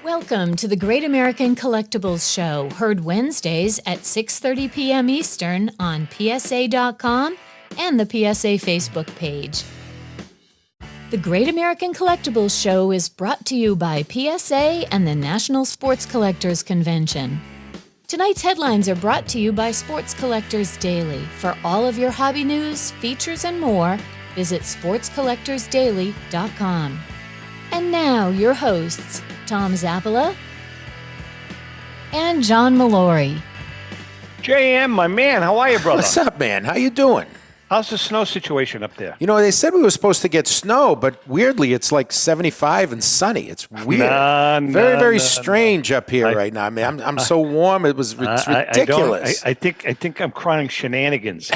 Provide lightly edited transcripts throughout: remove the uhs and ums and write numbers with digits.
Welcome to the Great American Collectibles Show, heard Wednesdays at 6:30 p.m. Eastern on PSA.com and the PSA Facebook page. The Great American Collectibles Show is brought to you by PSA and the National Sports Collectors Convention. Tonight's headlines are brought to you by Sports Collectors Daily. For all of your hobby news, features, and more, visit sportscollectorsdaily.com. And now, your hosts, Tom Zappala and John Molori. JM, my man, how are you, brother? What's up, man? How you doing? How's the snow situation up there? You know, they said we were supposed to get snow, but weirdly, it's like 75 and sunny. It's weird. Very strange up here right now. I mean, I'm so warm. It's ridiculous. I think I'm crying shenanigans.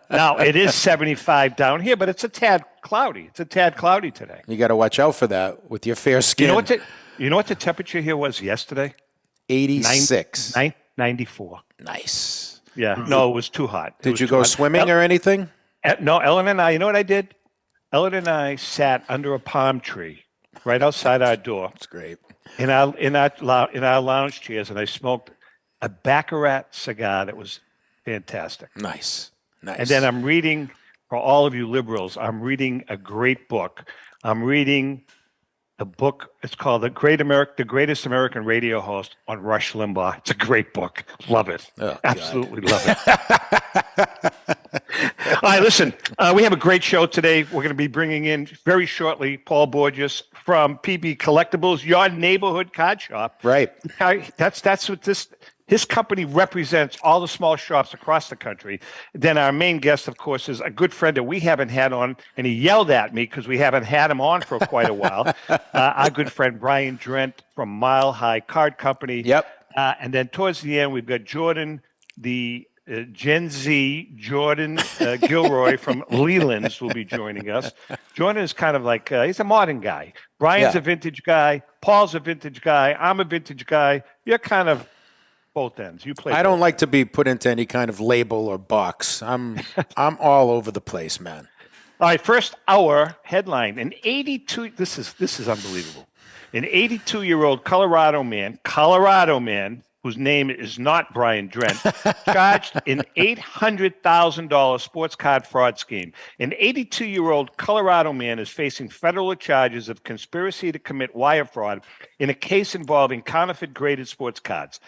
Now, it is 75 down here, but it's a tad cloudy. It's a tad cloudy today. You got to watch out for that with your fair skin. You know what the temperature here was yesterday? 86. 94. Nice. Yeah. No, it was too hot. Did you go swimming or anything? No, Ellen and I, you know what I did? Ellen and I sat under a palm tree right outside our door. That's great. In our lounge chairs, and I smoked a Baccarat cigar that was fantastic. Nice. And then I'm reading, for all of you liberals, I'm reading a great book. I'm reading a book. It's called The Greatest American Radio Host on Rush Limbaugh. It's a great book. Love it. Oh, absolutely love it. All right, listen, we have a great show today. We're going to be bringing in very shortly Paul Borges from PB Collectables, your neighborhood card shop. Right. That's what his company represents, all the small shops across the country. Then our main guest, of course, is a good friend that we haven't had on, and he yelled at me because we haven't had him on for quite a while. Our good friend Brian Drent from Mile High Card Company. Yep. And then towards the end, we've got Jordan, the Gen Z Jordan Gilroy from Lelands will be joining us. Jordan is kind of like, he's a modern guy. Brian's a vintage guy. Paul's a vintage guy. I'm a vintage guy. You're kind of both ends. You play. I don't like to be put into any kind of label or box. I'm all over the place, man. All right, first hour headline. An 82. This is unbelievable. An 82-year-old Colorado man, whose name is not Brian Drent, charged an $800,000 sports card fraud scheme. An 82-year-old Colorado man is facing federal charges of conspiracy to commit wire fraud in a case involving counterfeit graded sports cards.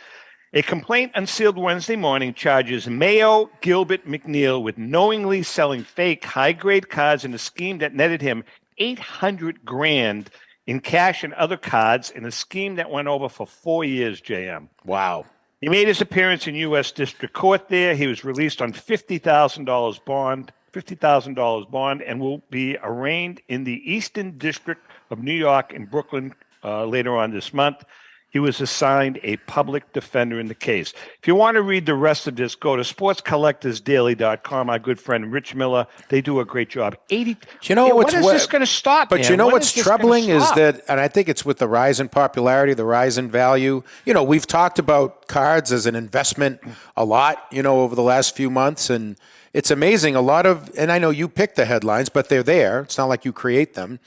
A complaint unsealed Wednesday morning charges Mayo Gilbert McNeil with knowingly selling fake high-grade cards in a scheme that netted him $800,000 in cash and other cards in a scheme that went over for 4 years, JM. Wow. He made his appearance in U.S. District Court there. He was released on $50,000 bond, and will be arraigned in the Eastern District of New York in Brooklyn later on this month. He was assigned a public defender in the case. If you want to read the rest of this, go to sportscollectorsdaily.com. Our good friend Rich Miller, they do a great job. When is this going to stop? But man? You know what's troubling is that, and I think it's with the rise in popularity, the rise in value. You know, we've talked about cards as an investment a lot, over the last few months, and it's amazing. A lot of, and I know you pick the headlines, but they're there. It's not like you create them.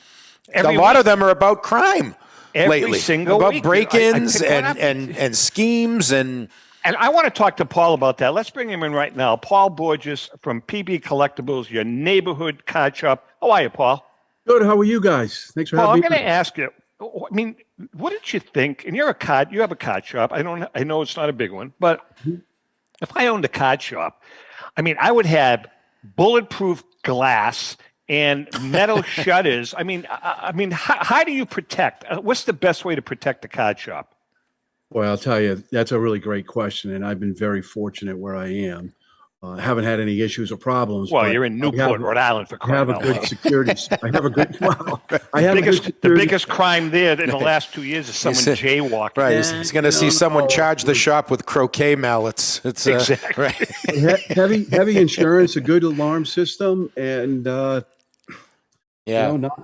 A lot of them are about crime. Lately, about break-ins and schemes and I want to talk to Paul about that. Let's bring him in right now. Paul Borges from PB Collectables, your neighborhood card shop. How are you, Paul? Good. How are you guys? Thanks for having me. I'm going to ask you. I mean, what did you think? And you have a card shop. I know it's not a big one, but if I owned a card shop, I mean, I would have bulletproof glass and metal shutters. I mean, how do you protect? What's the best way to protect the card shop? Well, I'll tell you, that's a really great question, and I've been very fortunate where I am. Haven't had any issues or problems. Well, you're in Newport, Rhode Island, for crying out loud. I have a good security. I have a good. Wow. The biggest crime there in the last 2 years is someone jaywalking. Right, he's going to see someone charge the shop with croquet mallets. It's exactly right. heavy insurance, a good alarm system, and knock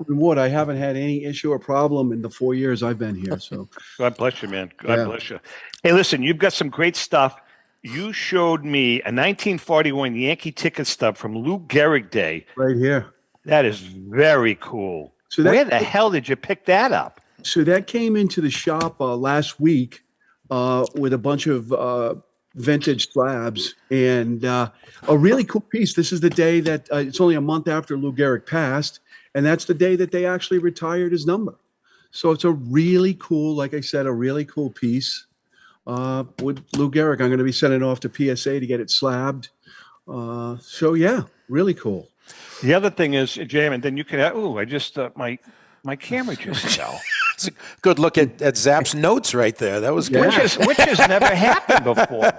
on wood, I haven't had any issue or problem in the 4 years I've been here. So God bless you, man. God bless you. Hey, listen, you've got some great stuff. You showed me a 1941 Yankee ticket stub from Lou Gehrig Day. Right here. That is very cool. So where the hell did you pick that up? So that came into the shop last week with a bunch of vintage slabs and a really cool piece. This is the day that it's only a month after Lou Gehrig passed, and that's the day that they actually retired his number. So it's a really cool, like I said, a really cool piece with Lou Gehrig. I'm going to be sending it off to PSA to get it slabbed. So yeah, really cool. The other thing is, Jam, and then you can. I just my camera just fell. It's a good look at Zap's notes right there. That was good. Which has never happened before.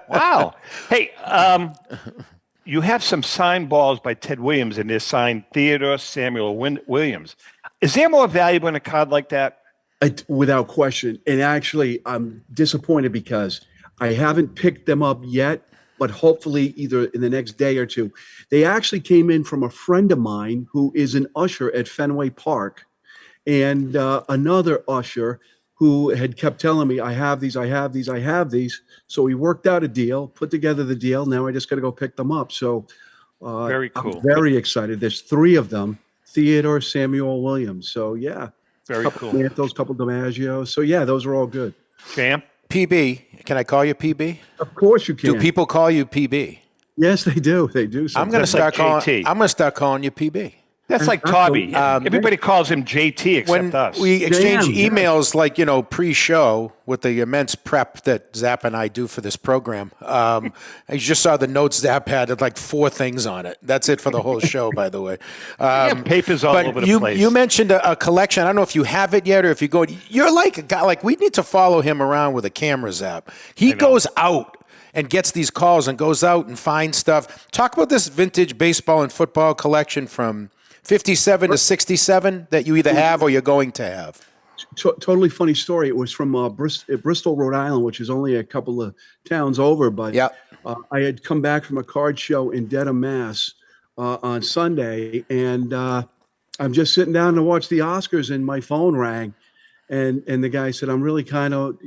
Wow. Hey, you have some signed balls by Ted Williams, and they're signed Theodore Samuel Williams. Is there more valuable in a card like that? Without question. And actually, I'm disappointed because I haven't picked them up yet, but hopefully either in the next day or two. They actually came in from a friend of mine who is an usher at Fenway Park, and another usher who had kept telling me, I have these. So we worked out a deal, put together the deal. Now I just got to go pick them up. So very cool. I'm very excited. There's 3 of them, Theodore Samuel Williams. So yeah. Very couple cool. Those couple DiMaggio. So yeah, those are all good. Jam? PB. Can I call you PB? Of course you can. Do people call you PB? Yes, they do. They do. I'm going to start calling you PB. That's like Tobby. Everybody calls him JT except When us. we exchange emails, like, pre-show with the immense prep that Zap and I do for this program, I just saw the notes Zap had like 4 things on it. That's it for the whole show, by the way. Papers all over the place. You mentioned a collection. I don't know if you have it yet or if you go. You're like a guy. Like, we need to follow him around with a camera, Zap. He goes out and gets these calls and goes out and finds stuff. Talk about this vintage baseball and football collection from 57 to 67 that you either have or you're going to have. Totally funny story. It was from Bristol, Rhode Island, which is only a couple of towns over. But I had come back from a card show in Dedham, Mass on Sunday, and I'm just sitting down to watch the Oscars, and my phone rang, and the guy said, I'm really kind of,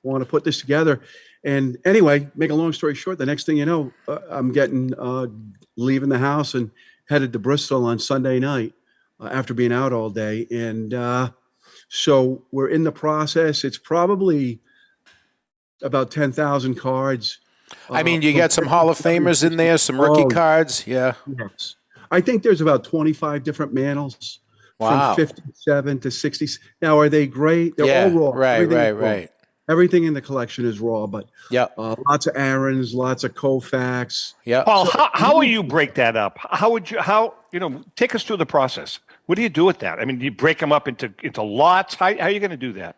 want to put this together. And anyway, make a long story short, the next thing you know, I'm leaving the house and headed to Bristol on Sunday night after being out all day. And so we're in the process. It's probably about 10,000 cards. I mean, you got some Hall of Famers in there, some rookie cards. Yeah. Yes. I think there's about 25 different mantles. Wow. From 57 to 60. Now, are they great? They're all raw. Right. Everything in the collection is raw, but lots of Aarons, lots of Koufax. Yeah. Paul, how will you break that up? How take us through the process? What do you do with that? I mean, do you break them up into lots? How are you going to do that?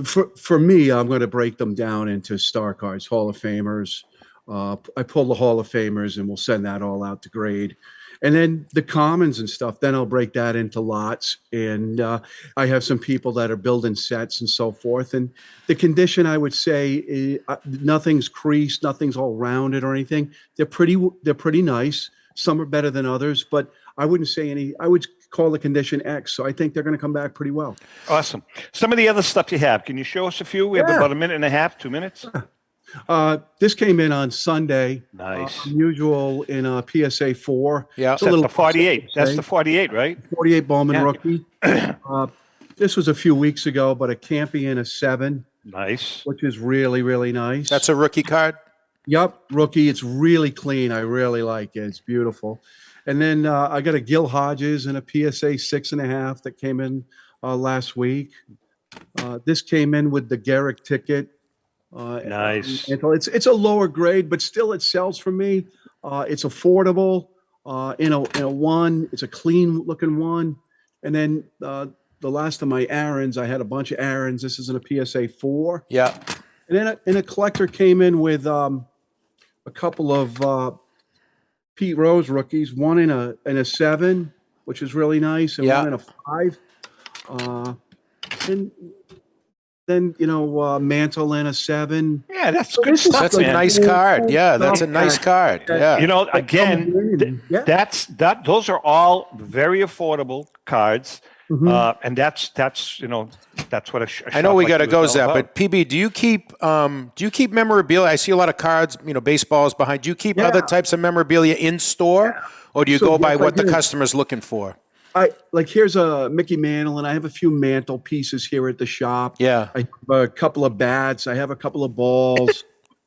For me, I'm going to break them down into star cards, Hall of Famers. I pull the Hall of Famers and we'll send that all out to grade. And then the commons and stuff, then I'll break that into lots. And I have some people that are building sets and so forth. And the condition, I would say, nothing's creased, nothing's all rounded or anything. They're pretty nice. Some are better than others, but I wouldn't say I would call the condition X. So I think they're going to come back pretty well. Awesome. Some of the other stuff you have, can you show us a few? We have about a minute and a half, 2 minutes. This came in on Sunday. Nice. Unusual in a PSA 4. Yeah. That's the 48. That's the 48, right? 48 Bowman rookie. This was a few weeks ago, but a Campion, a 7. Nice. Which is really, really nice. That's a rookie card? Yep, rookie. It's really clean. I really like it. It's beautiful. And then I got a Gil Hodges and a PSA 6.5 that came in last week. This came in with the Gehrig ticket. Nice. It's a lower grade, but still it sells for me. It's affordable. In a one, it's a clean looking one. And then the last of my Aarons, I had a bunch of Aarons. This is in a PSA 4. Yeah. And then a collector came in with a couple of Pete Rose rookies, one in a 7, which is really nice, and one in a 5. And then Mantle in a 7. Yeah, that's good stuff. That's a nice card. Yeah, that's a nice card. Yeah. Again, those are all very affordable cards. Mm-hmm. And that's what I know we got to go, Zap, but PB, do you keep memorabilia? I see a lot of cards, baseballs behind. Do you keep other types of memorabilia in store, or do you go by what the customer's looking for? Here's a Mickey Mantle, and I have a few mantle pieces here at the shop. Yeah. I have a couple of bats. I have a couple of balls,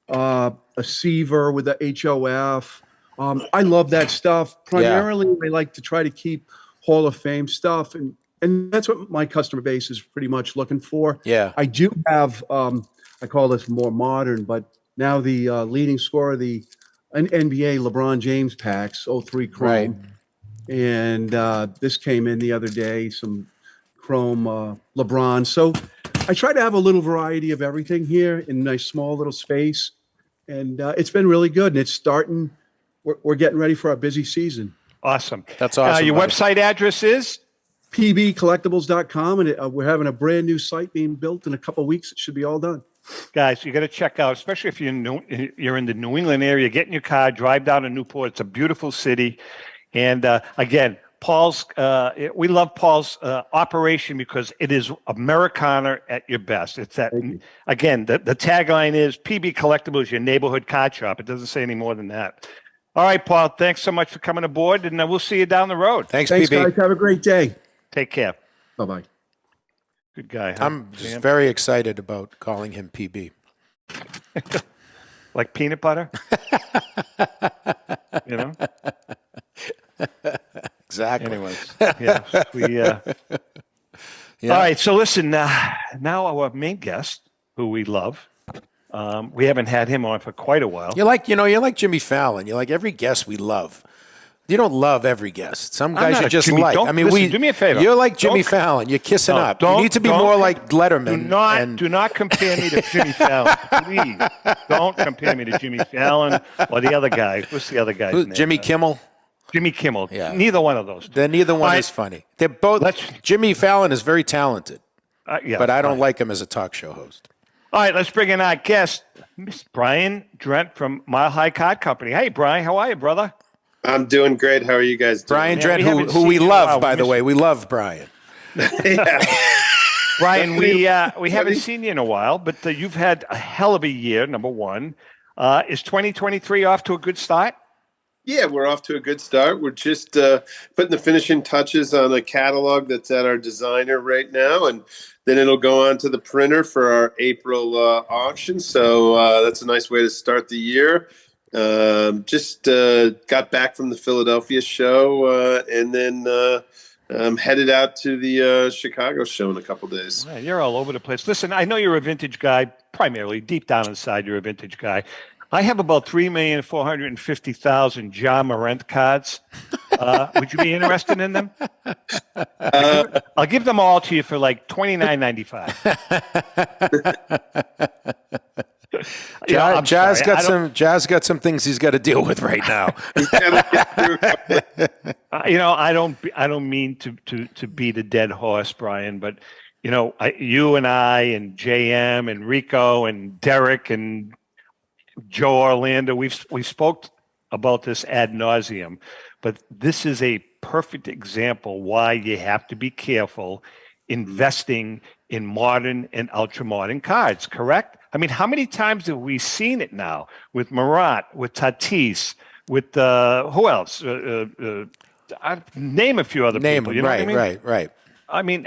a Seaver with the HOF. I love that stuff. Primarily, I like to try to keep Hall of Fame stuff, and that's what my customer base is pretty much looking for. Yeah. I do have, I call this more modern, but now the leading scorer of the NBA LeBron James packs, 03 Chrome. Right. And this came in the other day, some Chrome LeBron. So I try to have a little variety of everything here in a nice small little space. And it's been really good. And it's starting, we're getting ready for our busy season. Awesome. That's awesome. Your website address is? pbcollectibles.com. And we're having a brand new site being built in a couple of weeks. It should be all done. Guys, you got to check out, especially if you're in the New England area, get in your car, drive down to Newport. It's a beautiful city. And again, Paul's, we love Paul's operation because it is Americana at your best. It's that, again, the tagline is PB Collectibles, your neighborhood card shop. It doesn't say any more than that. All right, Paul, thanks so much for coming aboard, and we'll see you down the road. Thanks, PB. PB. Guys. Have a great day. Take care. Bye-bye. Good guy. Huh? I'm just very excited about calling him PB. Like peanut butter? You know? Exactly. Anyways, yeah, All right, so listen, now our main guest, who we love, we haven't had him on for quite a while. You're like Jimmy Fallon. You're like every guest we love. You don't love every guest. Some guys you just like. I mean, listen, do me a favor. You're like Jimmy Fallon. You're kissing up. You need to be more like Letterman. Do not compare me to Jimmy Fallon. Please don't compare me to Jimmy Fallon or the other guy. What's the other guy's name? Jimmy Kimmel. Jimmy Kimmel. Yeah. Neither one of those. Neither one is funny. They're both. Jimmy Fallon is very talented, but I don't like him as a talk show host. All right, let's bring in our guest, Mr. Brian Drent from Mile High Card Company. Hey, Brian, how are you, brother? I'm doing great. How are you guys doing? Brian Drent, who we love, by the way. We love Brian. Yeah. Brian, we haven't seen you in a while, but you've had a hell of a year, number one. Is 2023 off to a good start? Yeah, we're off to a good start. We're just putting the finishing touches on a catalog that's at our designer right now, and then it'll go on to the printer for our April auction. So that's a nice way to start the year. Just got back from the Philadelphia show, and then headed out to the Chicago show in a couple days. Man, you're all over the place. Listen, I know you're a vintage guy, primarily. Deep down inside, you're a vintage guy. I have about 3,450,000 Ja Morant cards. Would you be interested in them? I'll give them all to you for like $29.95. Ja's got some things he's got to deal with right now. I don't mean to beat a dead horse, Brian, but you and I and JM and Rico and Derek and Joe Orlando, we spoke about this ad nauseum, but this is a perfect example why you have to be careful investing in modern and ultra-modern cards, correct? I mean, how many times have we seen it now with Morant, with Tatis, with who else? Name a few other people. You know what I mean? Right. I mean,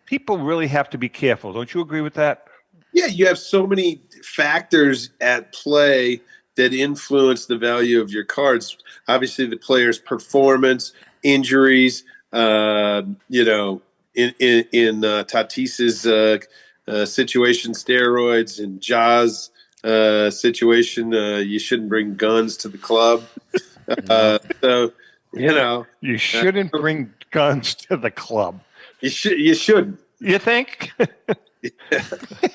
people really have to be careful. Don't you agree with that? Yeah, you have so many factors at play that influence the value of your cards. Obviously, the player's performance, injuries. In Tatis's situation, steroids. In Ja's situation, you shouldn't bring guns to the club. You shouldn't bring guns to the club. You shouldn't. You think?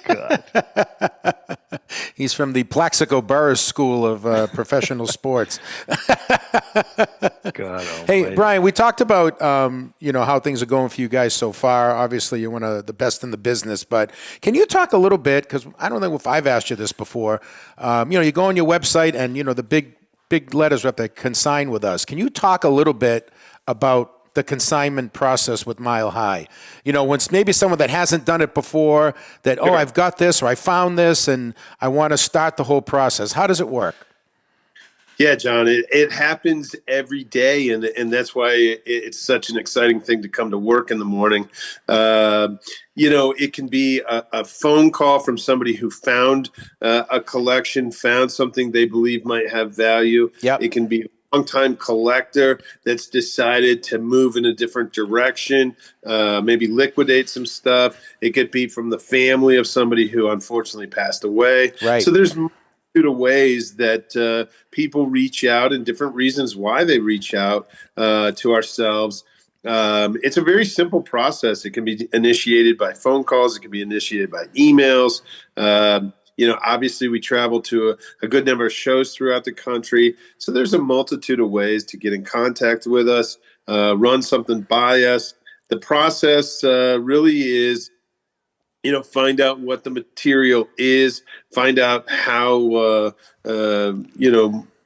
God. He's from the Plaxico Burress School of Professional Sports. God, hey, Brian, we talked about how things are going for you guys so far. Obviously, you're one of the best in the business, but can you talk a little bit, because I don't know if I've asked you this before. You go on your website and the big letters up there, consign with us. Can you talk a little bit about the consignment process with Mile High? When maybe someone that hasn't done it before, that, Sure. I've got this or I found this and I want to start the whole process. How does it work? Yeah, John, it happens every day, and that's why it's such an exciting thing to come to work in the morning. It can be a phone call from somebody who found a collection, found something they believe might have value. Yep. It can be a long-time collector that's decided to move in a different direction, maybe liquidate some stuff. It could be from the family of somebody who unfortunately passed away. Right. So there's ways that people reach out and different reasons why they reach out to ourselves. It's a very simple process. It can be initiated by phone calls. It can be initiated by emails. Obviously we travel to a good number of shows throughout the country. So there's a multitude of ways to get in contact with us, run something by us. The process really is, find out what the material is, find out how,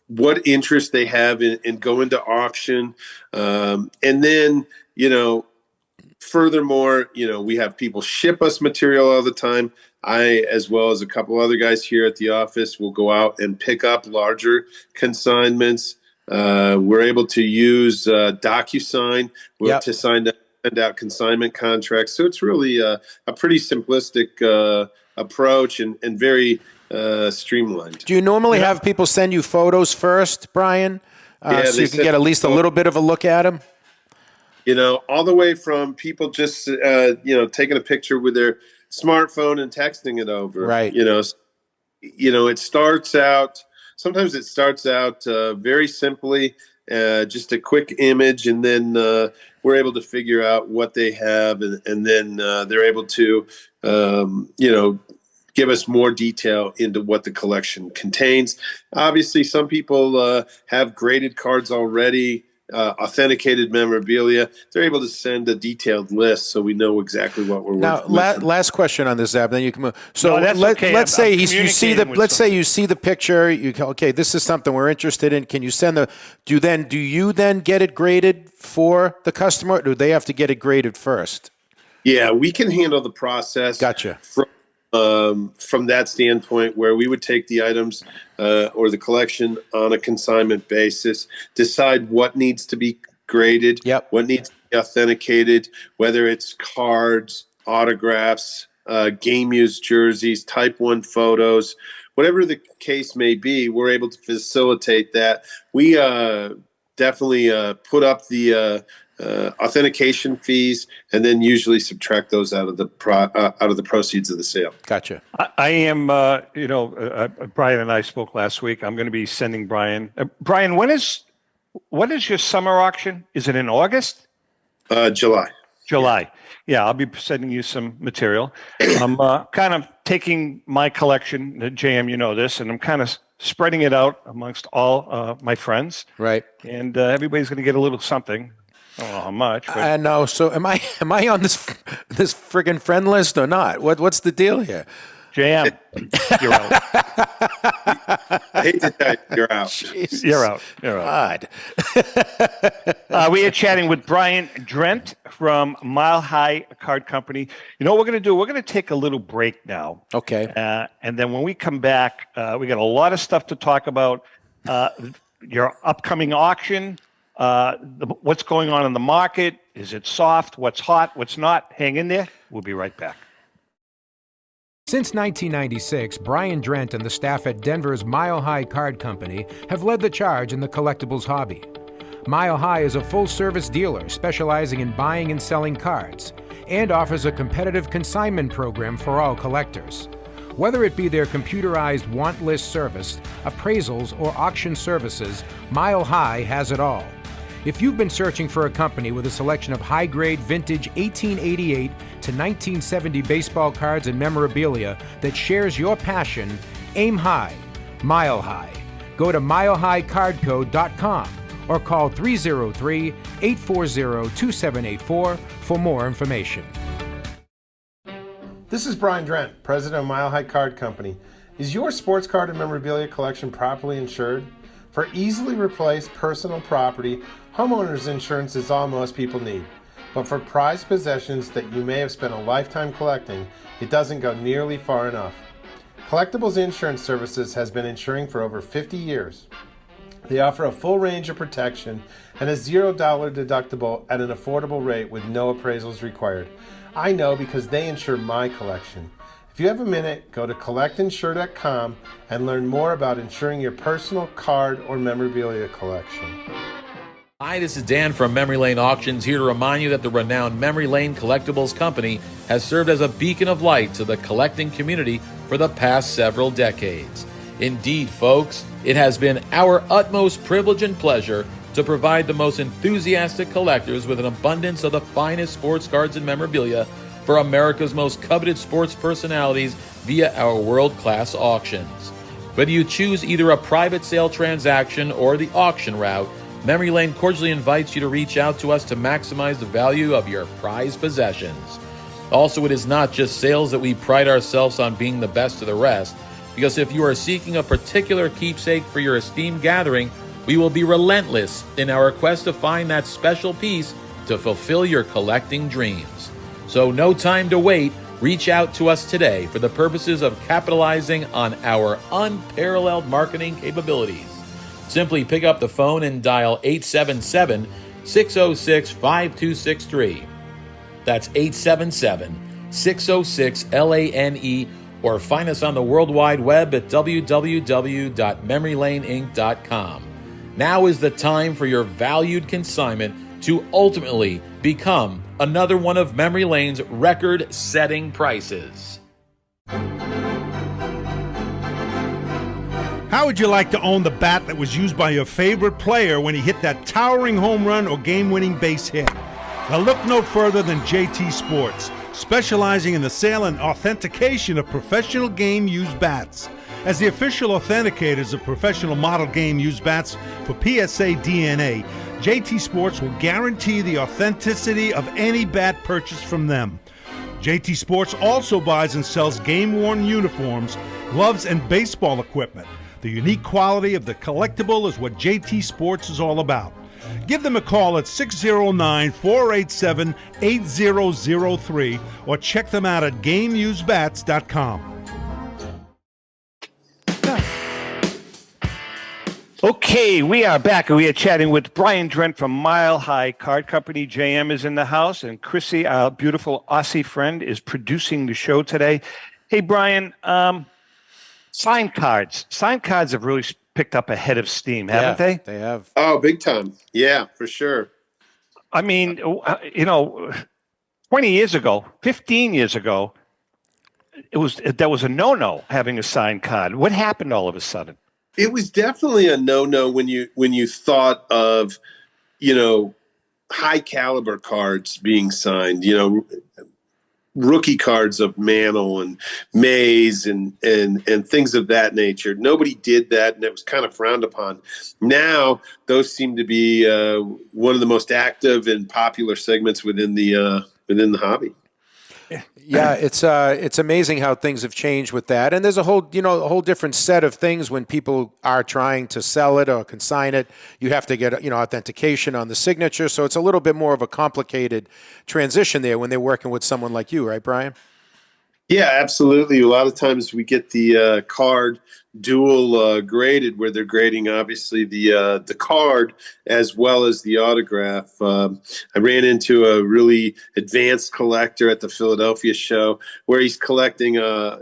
what interest they have in going to auction. And then, furthermore, we have people ship us material all the time. I, as well as a couple other guys here at the office, will go out and pick up larger consignments. We're able to use DocuSign to send out consignment contracts. So it's really a pretty simplistic approach and very streamlined. Do you normally have people send you photos first, Brian, so you can get at least a little bit of a look at them? All the way from people just, taking a picture with their smartphone and texting it over. Right. Sometimes it starts out very simply, just a quick image, and then we're able to figure out what they have, and then they're able to, give us more detail into what the collection contains. Obviously, some people have graded cards already, authenticated memorabilia. They're able to send a detailed list so we know exactly what we're working with. Last question on this, Zap, then you can move. So No, let's say you see the picture. Okay, this is something we're interested in. Can you send do you then get it graded for the customer, or do they have to get it graded first? Yeah, we can handle the process. Gotcha. From that standpoint, where we would take the items or the collection on a consignment basis, decide what needs to be graded, what needs to be authenticated, whether it's cards, autographs, game used jerseys, type 1 photos, whatever the case may be. We're able to facilitate that. We definitely put up the authentication fees, and then usually subtract those out of the proceeds of the sale. Gotcha. I am, Brian and I spoke last week. I'm going to be sending Brian. Brian, when is your summer auction? Is it in August? July. Yeah, I'll be sending you some material. I'm kind of taking my collection, JM, you know this, and I'm kind of spreading it out amongst all my friends. Right. And everybody's going to get a little something. I don't know how much. But... I know. So am I on this friggin' friend list or not? What's the deal here? JM, you're out. I hate to tell you, you're out. Jesus. You're out. God. We are chatting with Brian Drent from Mile High Card Company. You know what we're going to do? We're going to take a little break now. Okay. And then when we come back, we got a lot of stuff to talk about. Your upcoming auction. What's going on in the market? Is it soft? What's hot? What's not? Hang in there. We'll be right back. Since 1996, Brian Drent and the staff at Denver's Mile High Card Company have led the charge in the collectibles hobby. Mile High is a full-service dealer specializing in buying and selling cards and offers a competitive consignment program for all collectors. Whether it be their computerized want list service, appraisals, or auction services, Mile High has it all. If you've been searching for a company with a selection of high-grade vintage 1888 to 1970 baseball cards and memorabilia that shares your passion, aim high, Mile High. Go to milehighcardco.com or call 303-840-2784 for more information. This is Brian Drent, president of Mile High Card Company. Is your sports card and memorabilia collection properly insured? For easily replaced personal property, homeowners insurance is all most people need. But for prized possessions that you may have spent a lifetime collecting, it doesn't go nearly far enough. Collectables Insurance Services has been insuring for over 50 years. They offer a full range of protection and a $0 deductible at an affordable rate with no appraisals required. I know because they insure my collection. If you have a minute, go to collectinsure.com and learn more about insuring your personal card or memorabilia collection. Hi, this is Dan from Memory Lane Auctions, here to remind you that the renowned Memory Lane Collectibles Company has served as a beacon of light to the collecting community for the past several decades. Indeed, folks, it has been our utmost privilege and pleasure to provide the most enthusiastic collectors with an abundance of the finest sports cards and memorabilia for America's most coveted sports personalities via our world-class auctions. Whether you choose either a private sale transaction or the auction route, Memory Lane cordially invites you to reach out to us to maximize the value of your prized possessions. Also, it is not just sales that we pride ourselves on being the best of the rest, because if you are seeking a particular keepsake for your esteemed gathering, we will be relentless in our quest to find that special piece to fulfill your collecting dreams. So no time to wait. Reach out to us today for the purposes of capitalizing on our unparalleled marketing capabilities. Simply pick up the phone and dial 877-606-5263. That's 877-606-LANE, or find us on the World Wide Web at www.memorylaneinc.com. Now is the time for your valued consignment to ultimately become another one of Memory Lane's record-setting prices. How would you like to own the bat that was used by your favorite player when he hit that towering home run or game-winning base hit? Now look no further than JT Sports, specializing in the sale and authentication of professional game-used bats. As the official authenticators of professional model game-used bats for PSA DNA, JT Sports will guarantee the authenticity of any bat purchased from them. JT Sports also buys and sells game-worn uniforms, gloves, and baseball equipment. The unique quality of the collectible is what JT Sports is all about. Give them a call at 609-487-8003 or check them out at GameUseBats.com. Okay, we are back, and we are chatting with Brian Drent from Mile High Card Company. JM is in the house, and Chrissy, our beautiful Aussie friend, is producing the show today. Hey, Brian, signed cards. Signed cards have really picked up a head of steam, haven't they? They have. Oh, big time. Yeah, for sure. I mean, 20 years ago, 15 years ago, that was a no-no having a signed card. What happened all of a sudden? It was definitely a no-no when you thought of, high caliber cards being signed, rookie cards of Mantle and Mays and things of that nature. Nobody did that, and it was kind of frowned upon. Now, those seem to be one of the most active and popular segments within the hobby. Yeah, it's amazing how things have changed with that, and there's a whole different set of things when people are trying to sell it or consign it. You have to get authentication on the signature, so it's a little bit more of a complicated transition there when they're working with someone like you, right, Brian? Yeah, absolutely. A lot of times we get the card dual graded, where they're grading obviously the card as well as the autograph. I ran into a really advanced collector at the Philadelphia show where he's collecting a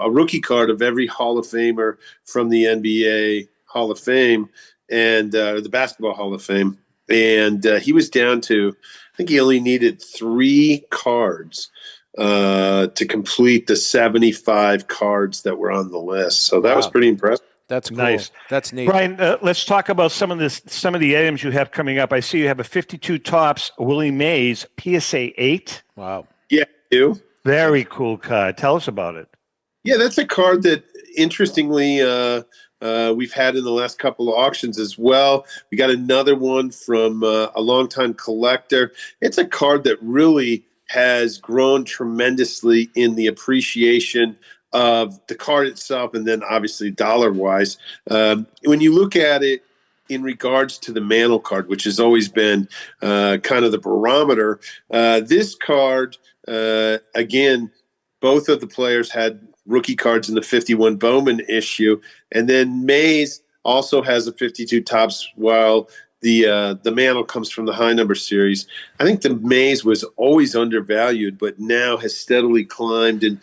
rookie card of every Hall of Famer from the NBA Hall of Fame and the Basketball Hall of Fame, and he was down to, I think he only needed 3 cards to complete the 75 cards that were on the list. So that was pretty impressive. That's cool. Nice. That's neat. Brian, let's talk about some of the items you have coming up. I see you have a 52 Topps Willie Mays PSA 8. Wow. Yeah, you. Very cool card. Tell us about it. Yeah, that's a card that, interestingly, we've had in the last couple of auctions as well. We got another one from a longtime collector. It's a card that really has grown tremendously in the appreciation of the card itself, and then obviously dollar-wise. When you look at it in regards to the Mantle card, which has always been kind of the barometer, this card, again, both of the players had rookie cards in the 51 Bowman issue, and then Mays also has a 52 tops, while the mantle comes from the high number series. I think the Maze was always undervalued, but now has steadily climbed, and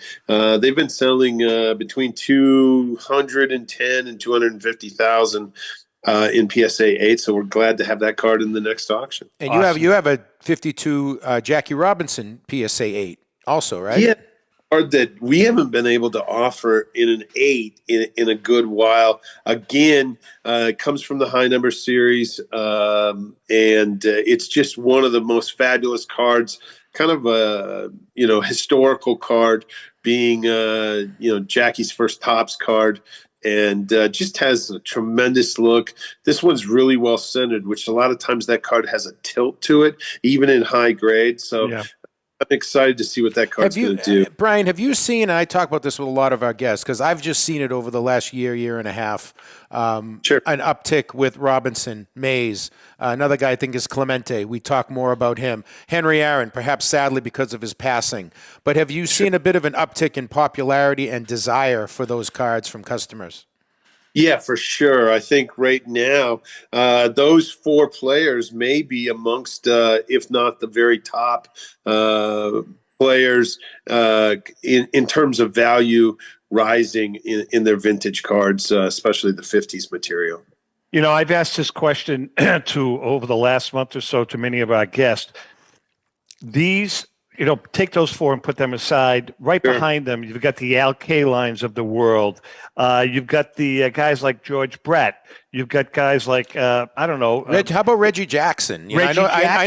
they've been selling between 210 and 250,000 in PSA 8. So we're glad to have that card in the next auction. And you have a 52 Jackie Robinson PSA 8 also, right? Yeah. Card that we haven't been able to offer in an 8 in a good while. Again, it comes from the high number series, and it's just one of the most fabulous cards. Kind of a historical card, being Jackie's first Topps card, and just has a tremendous look. This one's really well centered, which a lot of times that card has a tilt to it, even in high grade. So. Yeah. I'm excited to see what that card's going to do. Brian, have you seen, and I talk about this with a lot of our guests, because I've just seen it over the last year and a half, an uptick with Robinson, Mays. Another guy I think is Clemente. We talk more about him. Henry Aaron, perhaps sadly because of his passing. But have you seen a bit of an uptick in popularity and desire for those cards from customers? Yeah, for sure. I think right now, those 4 players may be amongst, if not the very top players in terms of value rising in their vintage cards, especially the 50s material. I've asked this question over the last month or so to many of our guests. These, take those 4 and put them aside. Right behind them, you've got the Al Kalines of the world. You've got the guys like George Brett. You've got guys like, I don't know. How about Reggie Jackson? I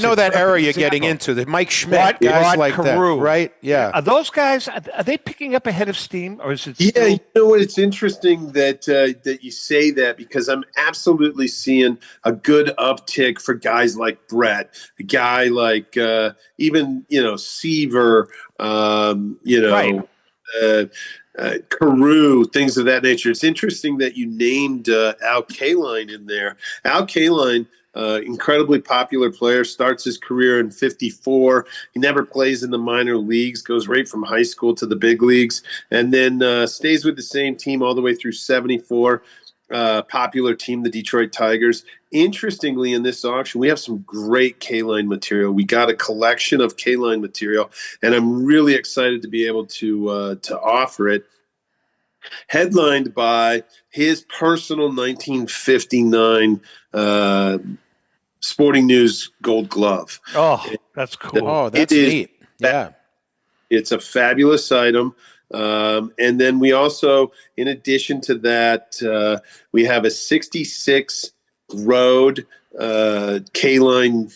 know that era you're getting into. The Mike Schmidt, guys like Carew. That, right? Yeah. Are those guys, are they picking up ahead of steam, or is it Yeah, still... you know what? It's interesting that you say that, because I'm absolutely seeing a good uptick for guys like Brett, a guy like even, Seaver, right. Carew, things of that nature. It's interesting that you named Al Kaline in there. Al Kaline, incredibly popular player, starts his career in 54. He never plays in the minor leagues, goes right from high school to the big leagues, and then stays with the same team all the way through 74. Popular team, the Detroit Tigers. Interestingly, in this auction, we have some great K-line material. We got a collection of K-line material, and I'm really excited to be able to offer it. Headlined by his personal 1959 Sporting News Gold Glove. Oh, that's cool. Oh, that's neat. Yeah. It's a fabulous item. And then we also, in addition to that, we have a 66 road K-line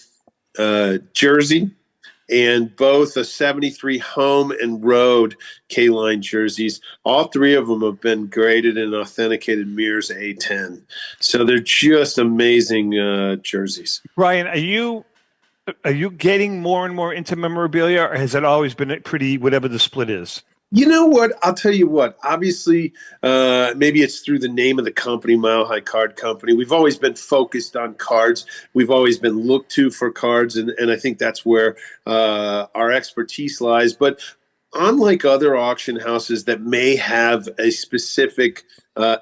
jersey, and both a 73 home and road K-line jerseys. All 3 of them have been graded and authenticated Mears A10. So they're just amazing jerseys. Brian, are you getting more and more into memorabilia, or has it always been pretty whatever the split is? You know what? I'll tell you what. Obviously, maybe it's through the name of the company, Mile High Card Company. We've always been focused on cards. We've always been looked to for cards, and I think that's where our expertise lies. But unlike other auction houses that may have a specific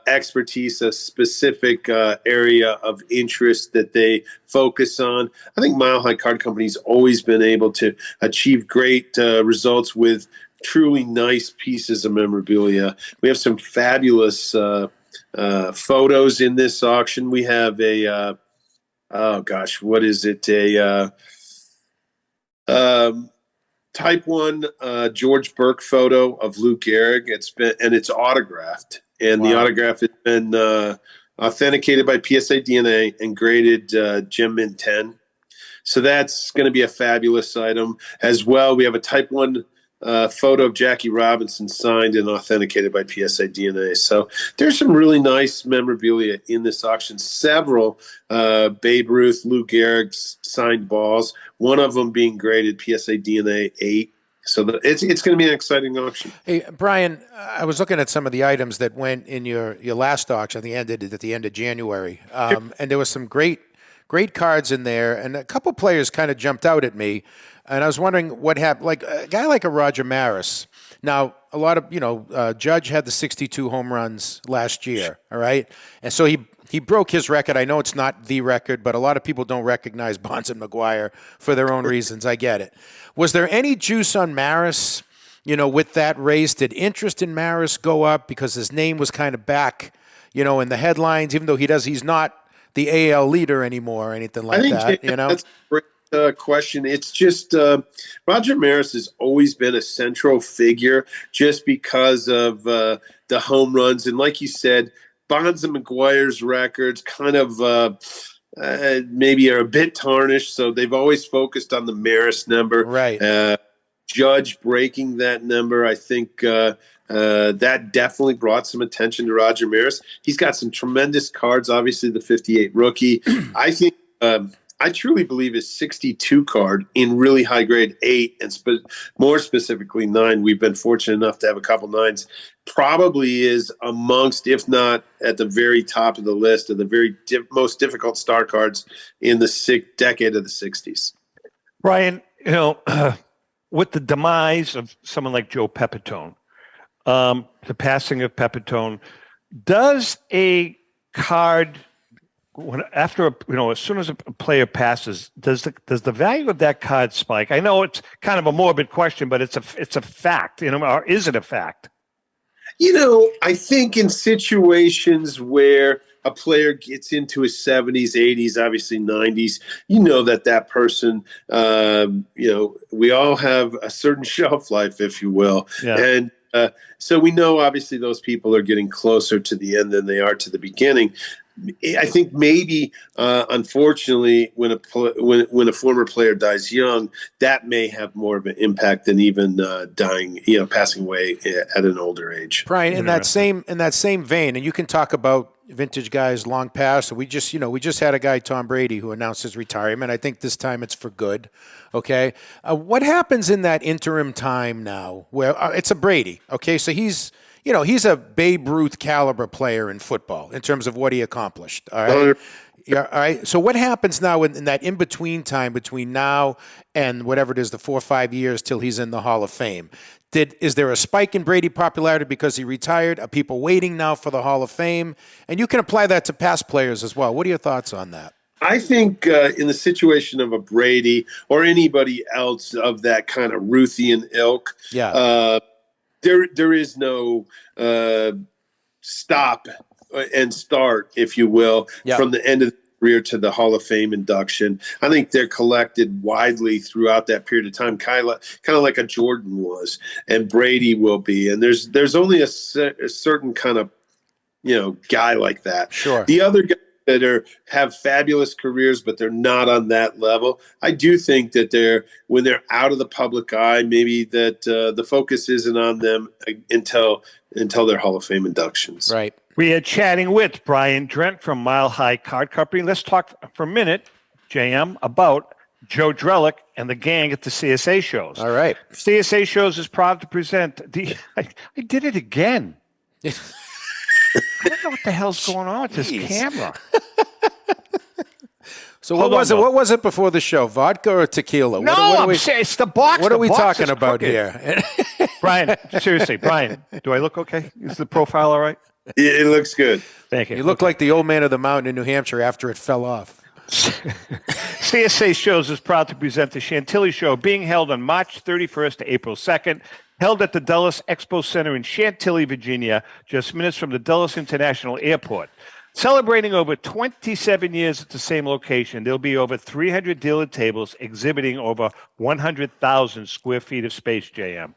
expertise, a specific area of interest that they focus on, I think Mile High Card Company's always been able to achieve great results with truly nice pieces of memorabilia. We have some fabulous photos in this auction. We have a what is it? A Type 1 George Burke photo of Lou Gehrig. It's autographed, and wow. The autograph has been authenticated by PSA DNA and graded Gem Mint 10. So that's going to be a fabulous item as well. We have a Type 1 photo of Jackie Robinson signed and authenticated by PSA DNA. So there's some really nice memorabilia in this auction. Several Babe Ruth, Lou Gehrig signed balls, one of them being graded PSA DNA 8. So it's going to be an exciting auction. Hey, Brian, I was looking at some of the items that went in your last auction. The ended at the end of January. And there was some great cards in there, and a couple players kind of jumped out at me. And I was wondering what happened. Like a guy like a Roger Maris. Now, a lot of, Judge had the 62 home runs last year, all right? And so he he broke his record. I know it's not the record, but a lot of people don't recognize Bonds and McGuire for their own reasons. I get it. Was there any juice on Maris, with that race? Did interest in Maris go up because his name was kind of back, in the headlines, even though he's not the AL leader anymore or anything like that, That's a great question. It's just Roger Maris has always been a central figure just because of the home runs. And like you said, Bonds and McGuire's records kind of maybe are a bit tarnished. So they've always focused on the Maris number. Right. Judge breaking that number, I think that definitely brought some attention to Roger Maris. He's got some tremendous cards, obviously the 58 rookie. I think I truly believe his 62 card in really high grade 8 and more specifically 9, we've been fortunate enough to have a couple 9s, probably is amongst, if not at the very top of the list of the very most difficult star cards in the decade of the 60s. Brian, with the demise of someone like Joe Pepitone, the passing of Pepitone, does a card, as soon as a player passes, does the value of that card spike? I know it's kind of a morbid question, but it's a fact, or is it a fact? I think in situations where a player gets into his 70s, 80s, obviously 90s, that person, we all have a certain shelf life, if you will. Yeah. And so we know, obviously, those people are getting closer to the end than they are to the beginning. I think maybe, unfortunately, when a former player dies young, that may have more of an impact than even dying, passing away at an older age. Brian, in that same vein, and you can talk about vintage guys long past. We just had a guy, Tom Brady, who announced his retirement. I think this time it's for good. Okay, what happens in that interim time now, where it's a Brady? Okay, so he's a Babe Ruth caliber player in football in terms of what he accomplished. All right. Yeah. All right. So what happens now in that in-between time between now and whatever it is, the 4 or 5 years till he's in the Hall of Fame? Is there a spike in Brady popularity because he retired? Are people waiting now for the Hall of Fame? And you can apply that to past players as well. What are your thoughts on that? I think in the situation of a Brady or anybody else of that kind of Ruthian ilk, there is no stop and start, if you will, from the end of the career to the Hall of Fame induction. I think they're collected widely throughout that period of time, kind of like a Jordan was, and Brady will be. And there's only a certain kind of guy like that. Sure. The other guys that have fabulous careers, but they're not on that level. I do think that when they're out of the public eye, maybe that the focus isn't on them until their Hall of Fame inductions. Right. We are chatting with Brian Drent from Mile High Card Company. Let's talk for a minute, JM, about Joe Drellick and the gang at the CSA shows. All right. CSA shows is proud to present I did it again. I don't know what the hell's going on with this camera. So what was it before the show? Vodka or tequila? No, it's the box. What are we talking about here? Brian, seriously, Brian, do I look okay? Is the profile all right? It looks good. Thank you. You look like the old man of the mountain in New Hampshire after it fell off. CSA Shows is proud to present the Chantilly Show, being held on March 31st to April 2nd, held at the Dulles Expo Center in Chantilly, Virginia, just minutes from the Dulles International Airport. Celebrating over 27 years at the same location, there'll be over 300 dealer tables exhibiting over 100,000 square feet of space, JM.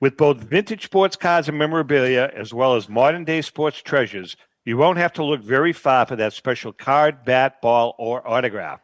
With both vintage sports cards and memorabilia, as well as modern-day sports treasures, you won't have to look very far for that special card, bat, ball, or autograph.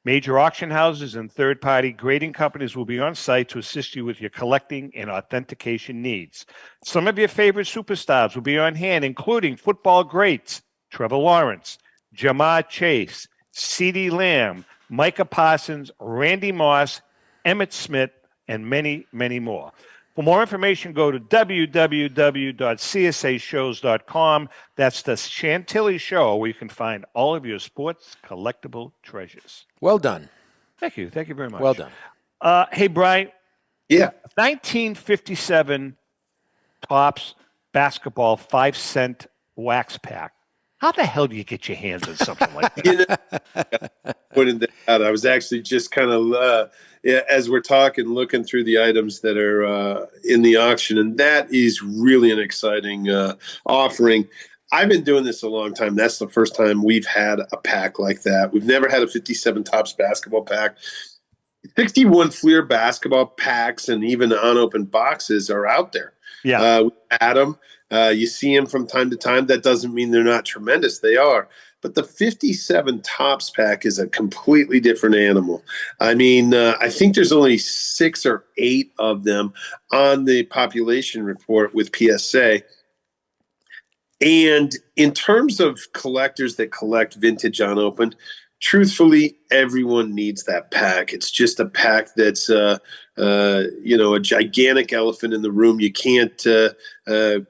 Major auction houses and third-party grading companies will be on site to assist you with your collecting and authentication needs. Some of your favorite superstars will be on hand, including football greats Trevor Lawrence, Jamar Chase, CeeDee Lamb, Micah Parsons, Randy Moss, Emmitt Smith, and many, many more. For more information, go to www.csashows.com. That's the Chantilly Show, where you can find all of your sports collectible treasures. Well done. Thank you. Thank you very much. Well done. Hey, Brian. Yeah. 1957 Topps basketball 5-cent wax pack. How the hell do you get your hands on something like that? You know, pointing that out, I was actually just kind of, as we're talking, looking through the items that are in the auction, and that is really an exciting offering. I've been doing this a long time. That's the first time we've had a pack like that. We've never had a 57 Topps basketball pack. 61 Fleer basketball packs and even unopened boxes are out there. Yeah. We had them. You see them from time to time. That doesn't mean they're not tremendous. They are. But the 57 Topps pack is a completely different animal. I mean, I think there's only 6 or 8 of them on the population report with PSA. And in terms of collectors that collect vintage unopened, truthfully, everyone needs that pack. It's just a pack that's, a gigantic elephant in the room. You can't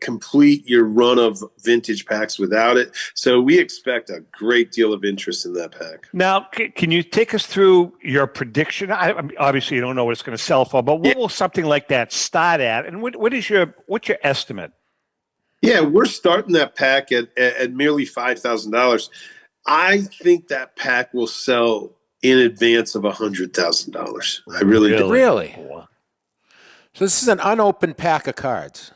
complete your run of vintage packs without it. So we expect a great deal of interest in that pack. Now, can you take us through your prediction? Obviously, you don't know what it's going to sell for, but what will something like that start at? And what's your estimate? Yeah, we're starting that pack at merely $5,000. I think that pack will sell in advance of $100,000. I really do. Really? So this is an unopened pack of cards.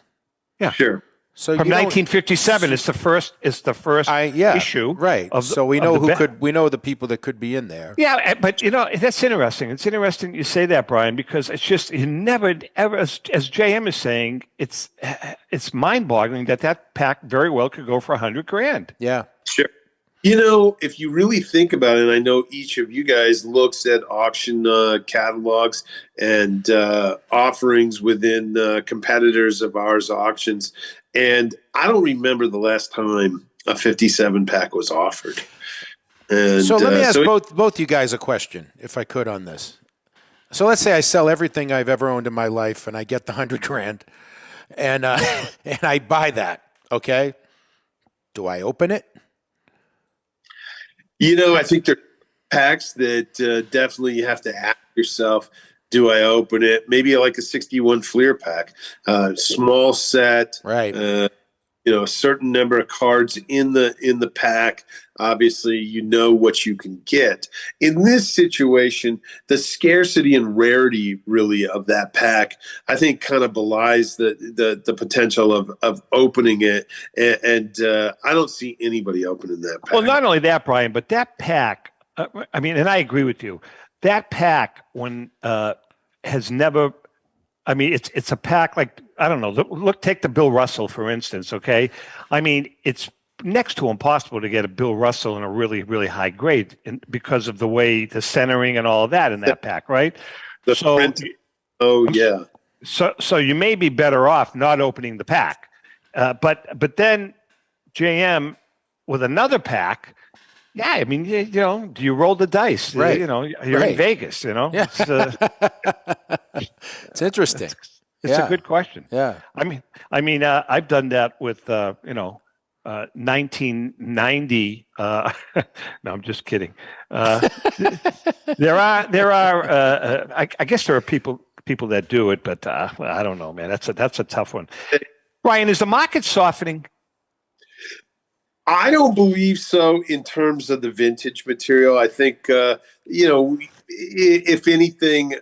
Yeah, sure. So from 1957, it's the first issue, right? So we know we know the people that could be in there. Yeah, but that's interesting. It's interesting you say that, Brian, because it's just you never ever, as JM is saying, it's mind-boggling that pack very well could go for $100,000. Yeah, sure. If you really think about it, and I know each of you guys looks at auction catalogs and offerings within competitors of ours auctions, and I don't remember the last time a 57 pack was offered. And, so let me ask both you guys a question, if I could, on this. So let's say I sell everything I've ever owned in my life, and I get the $100,000, and and I buy that. Okay, do I open it? I think there are packs that definitely you have to ask yourself, do I open it? Maybe like a 61 Fleer pack, small set, right? A certain number of cards in the pack. Obviously, what you can get. In this situation, the scarcity and rarity really of that pack, I think, kind of belies the potential of opening it. And I don't see anybody opening that pack. Well, not only that, Brian, but that pack. And I agree with you. That pack has never. I mean, it's a pack like, I don't know. Look, take the Bill Russell, for instance, okay? I mean, it's next to impossible to get a Bill Russell in a really, really high grade because of the way the centering and all of that in that pack, right? Yeah. So you may be better off not opening the pack. But then JM with another pack, yeah, I mean, do you roll the dice? Right. You're in Vegas, Yeah. It's interesting. It's a good question. Yeah. I mean, I've done that with 1990. No, I'm just kidding. There are. I guess there are people that do it, but I don't know, man. That's a tough one. Brian, is the market softening? I don't believe so in terms of the vintage material. I think, if anything,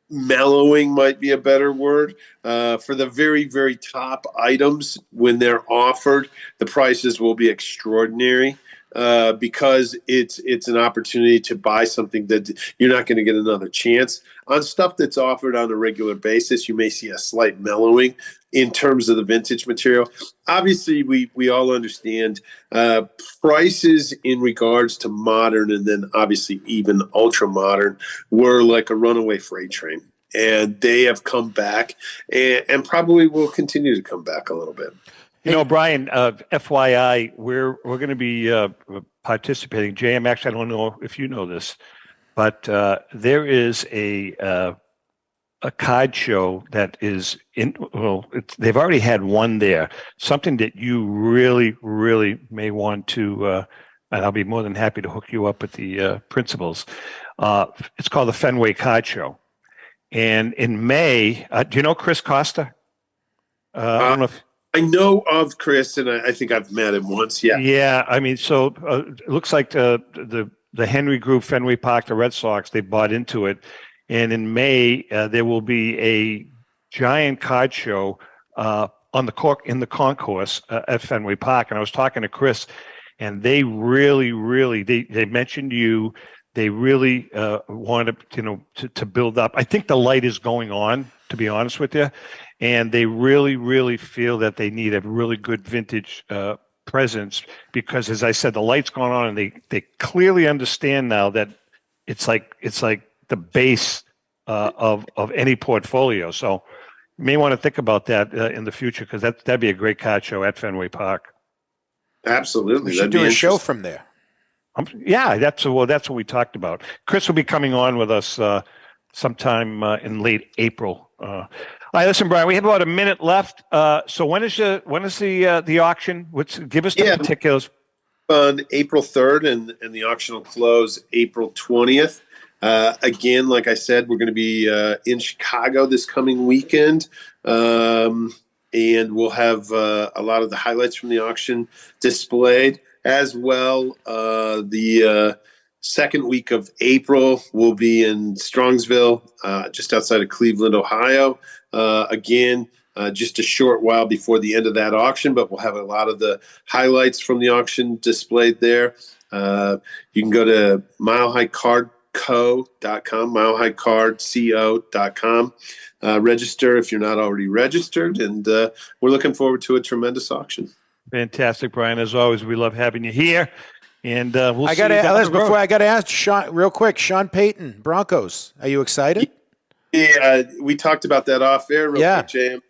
mellowing might be a better word. For the very, very top items, when they're offered, the prices will be extraordinary because it's an opportunity to buy something that you're not going to get another chance. On stuff that's offered on a regular basis, you may see a slight mellowing in terms of the vintage material. Obviously, we all understand prices in regards to modern and then obviously even ultra modern were like a runaway freight train. And they have come back and probably will continue to come back a little bit. Brian, FYI, we're going to be participating. JM, actually, I don't know if you know this, but there is a card show that is they've already had one there. Something that you really, really may want to, and I'll be more than happy to hook you up with the principals. It's called the Fenway Card Show. And in May, do you know Chris Costa? I don't know if I know of Chris, and I think I've met him once. Yeah. Yeah. I mean, so it looks like the Henry Group, Fenway Park, the Red Sox, they bought into it. And in May, there will be a giant card show in the concourse at Fenway Park. And I was talking to Chris, and they really, they mentioned you. They really wanted, to build up. I think the light is going on, to be honest with you. And they really feel that they need a really good vintage presence because, as I said, the light's going on, and they clearly understand now that it's like the base of any portfolio. So you may want to think about that in the future, because that'd be a great card show at Fenway Park. Absolutely. We should do a show from there. Yeah, that's what we talked about. Chris will be coming on with us sometime in late April. All right, listen, Brian, we have about a minute left. So when is the auction? Give us the particulars. On April 3rd, and the auction will close April 20th. Again, like I said, we're going to be in Chicago this coming weekend, and we'll have a lot of the highlights from the auction displayed. As well, the second week of April, we'll be in Strongsville, just outside of Cleveland, Ohio. Again, just a short while before the end of that auction, but we'll have a lot of the highlights from the auction displayed there. You can go to milehighcardco.com, milehighcardco.com. Register if you're not already registered, and we're looking forward to a tremendous auction. Fantastic, Brian. As always, we love having you here, and we'll see you down the road. Before I got to ask Sean real quick, Sean Payton, Broncos. Are you excited? Yeah, we talked about that off air real quick, Jam.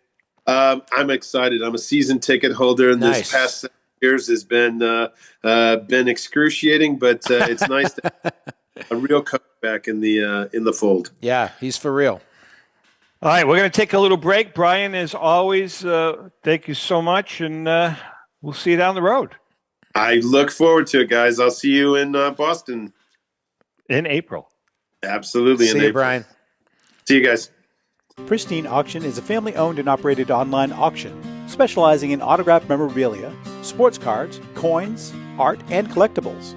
I'm excited. I'm a season ticket holder, and this past 7 years has been excruciating, but it's nice to have a real comeback in the fold. Yeah, he's for real. All right, we're going to take a little break. Brian, as always, thank you so much, and we'll see you down the road. I look forward to it, guys. I'll see you in Boston in April. Absolutely. See you, Brian. See you guys. Pristine Auction is a family-owned and operated online auction specializing in autographed memorabilia, sports cards, coins, art, and collectibles.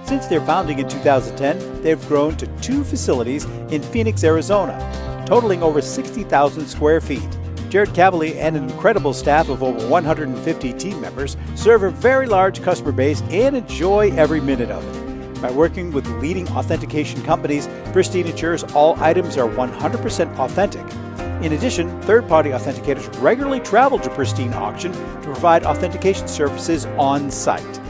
Since their founding in 2010, they've grown to 2 facilities in Phoenix, Arizona, totaling over 60,000 square feet. Jared Cavalier and an incredible staff of over 150 team members serve a very large customer base and enjoy every minute of it. By working with leading authentication companies, Pristine ensures all items are 100% authentic. In addition, third-party authenticators regularly travel to Pristine Auction to provide authentication services on site.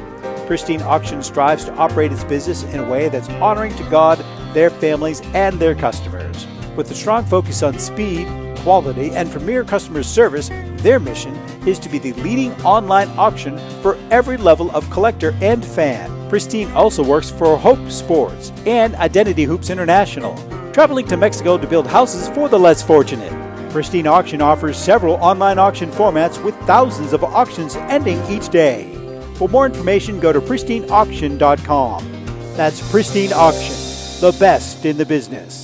Pristine Auction strives to operate its business in a way that's honoring to God, their families, and their customers. With a strong focus on speed, quality, and premier customer service, their mission is to be the leading online auction for every level of collector and fan. Pristine also works for Hope Sports and Identity Hoops International, traveling to Mexico to build houses for the less fortunate. Pristine Auction offers several online auction formats with thousands of auctions ending each day. For more information, go to pristineauction.com. That's Pristine Auction, the best in the business.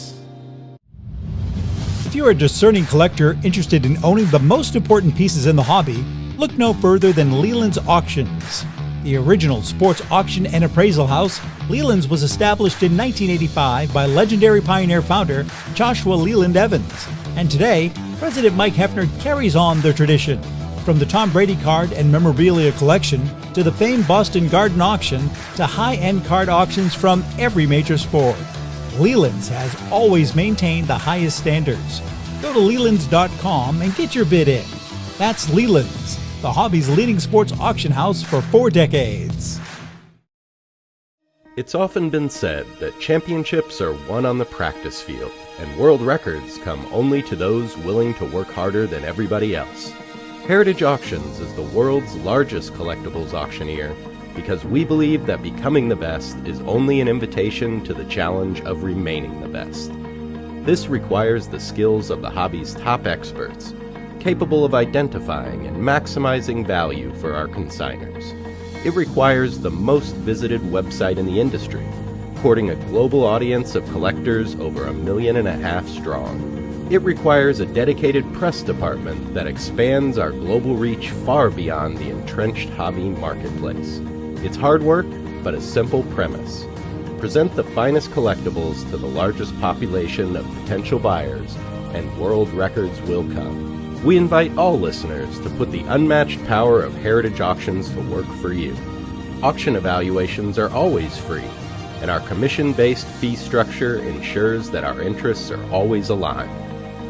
If you're a discerning collector interested in owning the most important pieces in the hobby, look no further than Lelands Auctions. The original sports auction and appraisal house, Lelands was established in 1985 by legendary Pioneer founder Joshua Leland Evans. And today, President Mike Hefner carries on their tradition. From the Tom Brady card and memorabilia collection to the famed Boston Garden auction to high-end card auctions from every major sport, Lelands has always maintained the highest standards. Go to Lelands.com and get your bid in. That's Lelands, the hobby's leading sports auction house for 4 decades. It's often been said that championships are won on the practice field, and world records come only to those willing to work harder than everybody else. Heritage Auctions is the world's largest collectibles auctioneer because we believe that becoming the best is only an invitation to the challenge of remaining the best. This requires the skills of the hobby's top experts, capable of identifying and maximizing value for our consigners. It requires the most visited website in the industry, courting a global audience of collectors over 1.5 million strong. It requires a dedicated press department that expands our global reach far beyond the entrenched hobby marketplace. It's hard work, but a simple premise. Present the finest collectibles to the largest population of potential buyers, and world records will come. We invite all listeners to put the unmatched power of Heritage Auctions to work for you. Auction evaluations are always free, and our commission-based fee structure ensures that our interests are always aligned.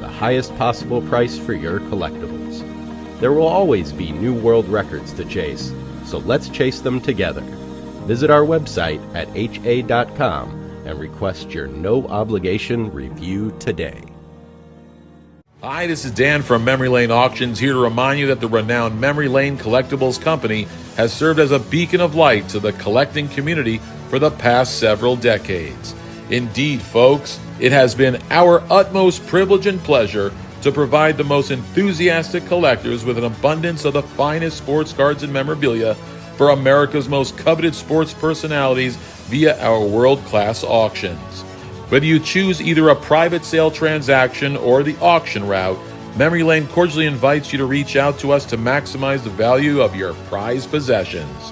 The highest possible price for your collectibles. There will always be new world records to chase, so let's chase them together. Visit our website at ha.com and request your no-obligation review today. Hi, this is Dan from Memory Lane Auctions, here to remind you that the renowned Memory Lane Collectibles Company has served as a beacon of light to the collecting community for the past several decades. Indeed, folks, it has been our utmost privilege and pleasure to provide the most enthusiastic collectors with an abundance of the finest sports cards and memorabilia for America's most coveted sports personalities via our world-class auctions. Whether you choose either a private sale transaction or the auction route, Memory Lane cordially invites you to reach out to us to maximize the value of your prized possessions.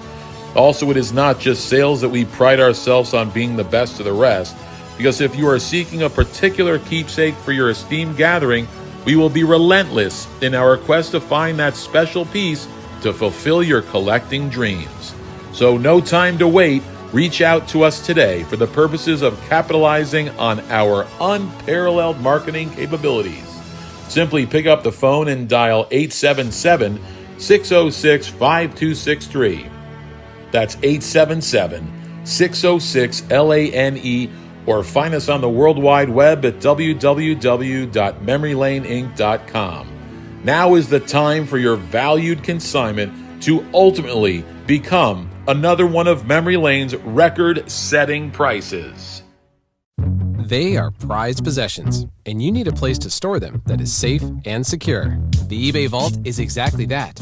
Also, it is not just sales that we pride ourselves on being the best of the rest, because if you are seeking a particular keepsake for your esteemed gathering, we will be relentless in our quest to find that special piece to fulfill your collecting dreams. So no time to wait. Reach out to us today for the purposes of capitalizing on our unparalleled marketing capabilities. Simply pick up the phone and dial 877-606-5263. That's 877-606-LANE, or find us on the World Wide Web at www.memorylaneinc.com. Now is the time for your valued consignment to ultimately become another one of Memory Lane's record-setting prices. They are prized possessions, and you need a place to store them that is safe and secure. The eBay Vault is exactly that.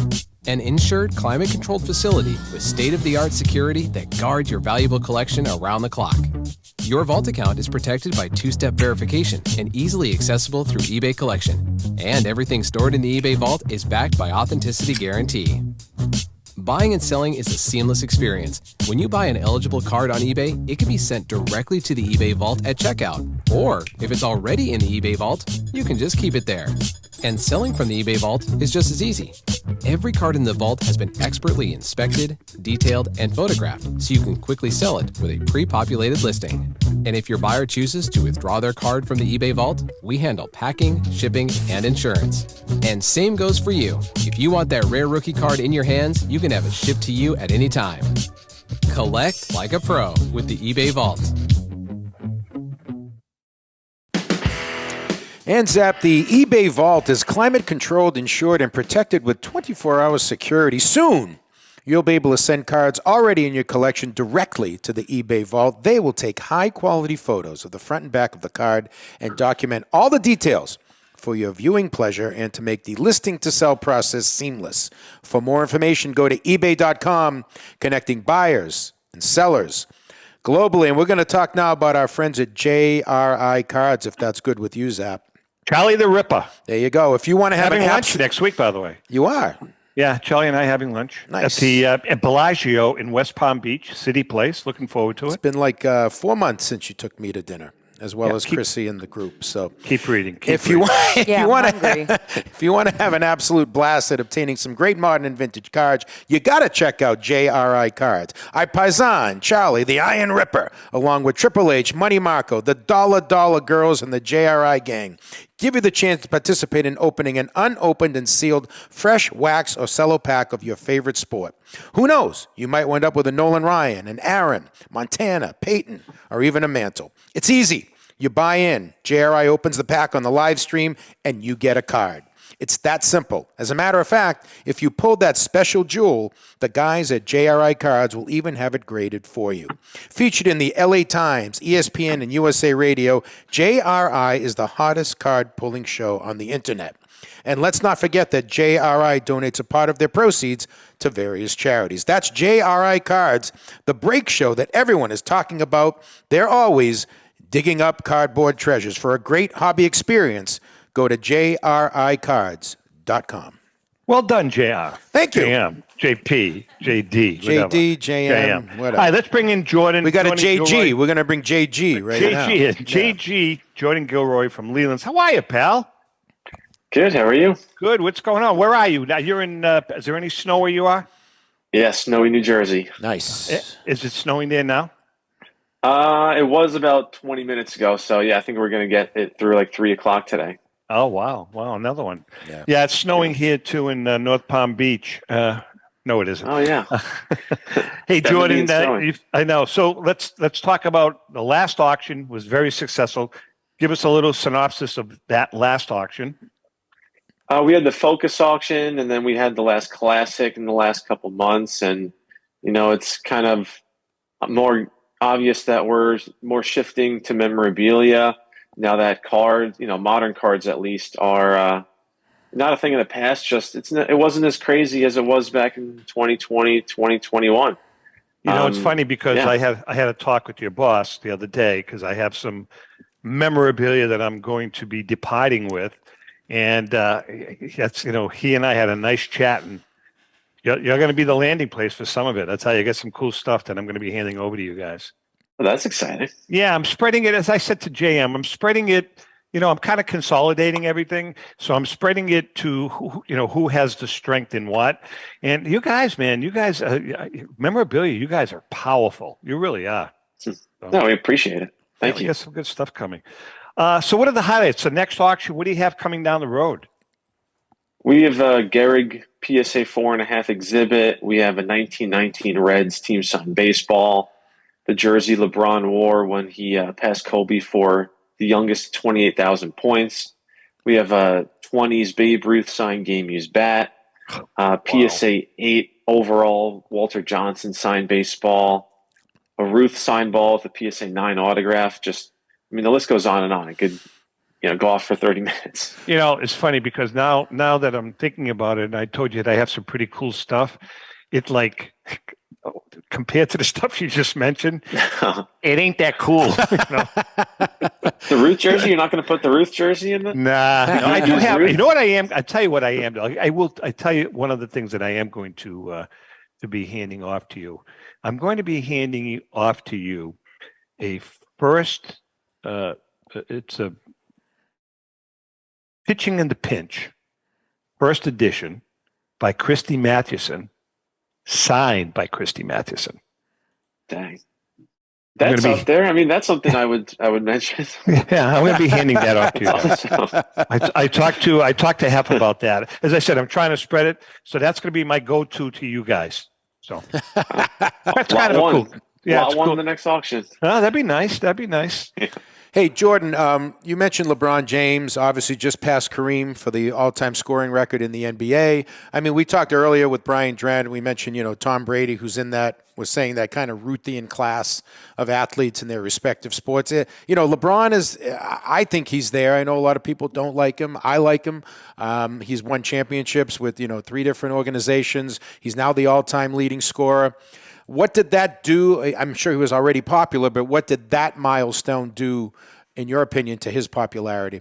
An insured, climate-controlled facility with state-of-the-art security that guards your valuable collection around the clock. Your Vault account is protected by two-step verification and easily accessible through eBay Collection. And everything stored in the eBay Vault is backed by Authenticity Guarantee. Buying and selling is a seamless experience. When you buy an eligible card on eBay, it can be sent directly to the eBay Vault at checkout. Or, if it's already in the eBay Vault, you can just keep it there. And selling from the eBay Vault is just as easy. Every card in the vault has been expertly inspected, detailed, and photographed, so you can quickly sell it with a pre-populated listing. And if your buyer chooses to withdraw their card from the eBay Vault, we handle packing, shipping, and insurance. And same goes for you. If you want that rare rookie card in your hands, you can have it shipped to you at any time. Collect like a pro with the eBay Vault. And Zap, the eBay Vault is climate-controlled, insured, and protected with 24-hour security. Soon, you'll be able to send cards already in your collection directly to the eBay Vault. They will take high-quality photos of the front and back of the card and document all the details for your viewing pleasure and to make the listing-to-sell process seamless. For more information, go to ebay.com, connecting buyers and sellers globally. And we're going to talk now about our friends at JRI Cards, if that's good with you, Zap. Charlie the Ripper. There you go. If you want to have lunch next week, by the way. You are? Yeah, Charlie and I having lunch. Nice. At the at Bellagio in West Palm Beach, City Place. Looking forward to it. It's been like 4 months since you took me to dinner, as well as Chrissy and the group. So keep reading. If you want to have an absolute blast at obtaining some great modern and vintage cards, you got to check out JRI Cards. Paisan, Charlie, the Iron Ripper, along with Triple H, Money Marco, the Dollar Girls, and the JRI Gang, give you the chance to participate in opening an unopened and sealed fresh wax or cello pack of your favorite sport. Who knows? You might wind up with a Nolan Ryan, an Aaron, Montana, Peyton, or even a Mantle. It's easy. You buy in. JRI opens the pack on the live stream, and you get a card. It's that simple. As a matter of fact, if you pull that special jewel, the guys at JRI Cards will even have it graded for you. Featured in the LA Times, ESPN, and USA Radio, JRI is the hottest card-pulling show on the internet. And let's not forget that JRI donates a part of their proceeds to various charities. That's JRI Cards, the break show that everyone is talking about. They're always digging up cardboard treasures. For a great hobby experience, go to jricards.com. Well done, JR. Thank you. JM, JP, JD, whatever. JD, JM, whatever. All right, let's bring in Jordan. We got Jordan a JG. Gilroy. We're going to bring JG right now. JG, Jordan Gilroy from Lelands. How are you, pal? Good. How are you? Good. What's going on? Where are you? Now you're in, is there any snow where you are? Yeah, snowy New Jersey. Nice. Is it snowing there now? It was about 20 minutes ago. So, yeah, I think we're going to get it through like 3 o'clock today. Oh, wow. Wow, another one. Yeah, it's snowing here, too, in North Palm Beach. No, it isn't. Oh, yeah. Hey, Jordan, I know. So let's talk about the last auction. Was very successful. Give us a little synopsis of that last auction. We had the Focus auction, and then we had the last Classic in the last couple months. And, you know, it's kind of more obvious that we're more shifting to memorabilia now that cards, you know, modern cards at least, are not a thing in the past. Just it wasn't as crazy as it was back in 2020, 2021. You know, it's funny because I had a talk with your boss the other day because I have some memorabilia that I'm going to be departing with, and that's, you know, he and I had a nice chat, and you're going to be the landing place for some of it. That's how you get some cool stuff that I'm going to be handing over to you guys. Well, that's exciting. Yeah, I'm spreading it, as I said to JM, I'm spreading it, you know, I'm kind of consolidating everything. So I'm spreading it to, who has the strength in what. And you guys, man, memorabilia, you guys are powerful. You really are. So, no, we appreciate it. Thank you. We got some good stuff coming. So what are the highlights? The next auction, what do you have coming down the road? We have a Gehrig PSA 4.5 exhibit. We have a 1919 Reds team signed baseball. The jersey LeBron wore when he passed Kobe for the youngest 28,000 points. We have a 20s Babe Ruth signed game used bat. PSA 8 overall Walter Johnson signed baseball. A Ruth signed ball with a PSA 9 autograph. Just, I mean, the list goes on and on. It could, go off for 30 minutes. You know, it's funny because now that I'm thinking about it, and I told you that I have some pretty cool stuff, it's like, compared to the stuff you just mentioned, it ain't that cool. The Ruth jersey? You're not going to put the Ruth jersey in it? Nah. I do have. You know what I am? I tell you what I am. I tell you one of the things that I am going to be handing off to you. I'm going to be handing off to you a first. It's a Pitching in the Pinch, first edition by Christy Mathewson. Signed by Christy Mathewson. Dang, that's out there. I mean, that's something I would mention. Yeah, I'm going to be handing that off to you. Awesome. I talked to Hef about that. As I said, I'm trying to spread it, so that's going to be my go-to to you guys. So that's kind of cool. Yeah, lot one in the next auction. That'd be nice. That'd be nice. Hey, Jordan, you mentioned LeBron James, obviously just passed Kareem for the all-time scoring record in the NBA. I mean, we talked earlier with Brian Drent. We mentioned, Tom Brady, who's in that, was saying that kind of Ruthian class of athletes in their respective sports. LeBron is, I think he's there. I know a lot of people don't like him. I like him. He's won championships with, 3 different organizations. He's now the all-time leading scorer. What did that do? I'm sure he was already popular, but what did that milestone do, in your opinion, to his popularity?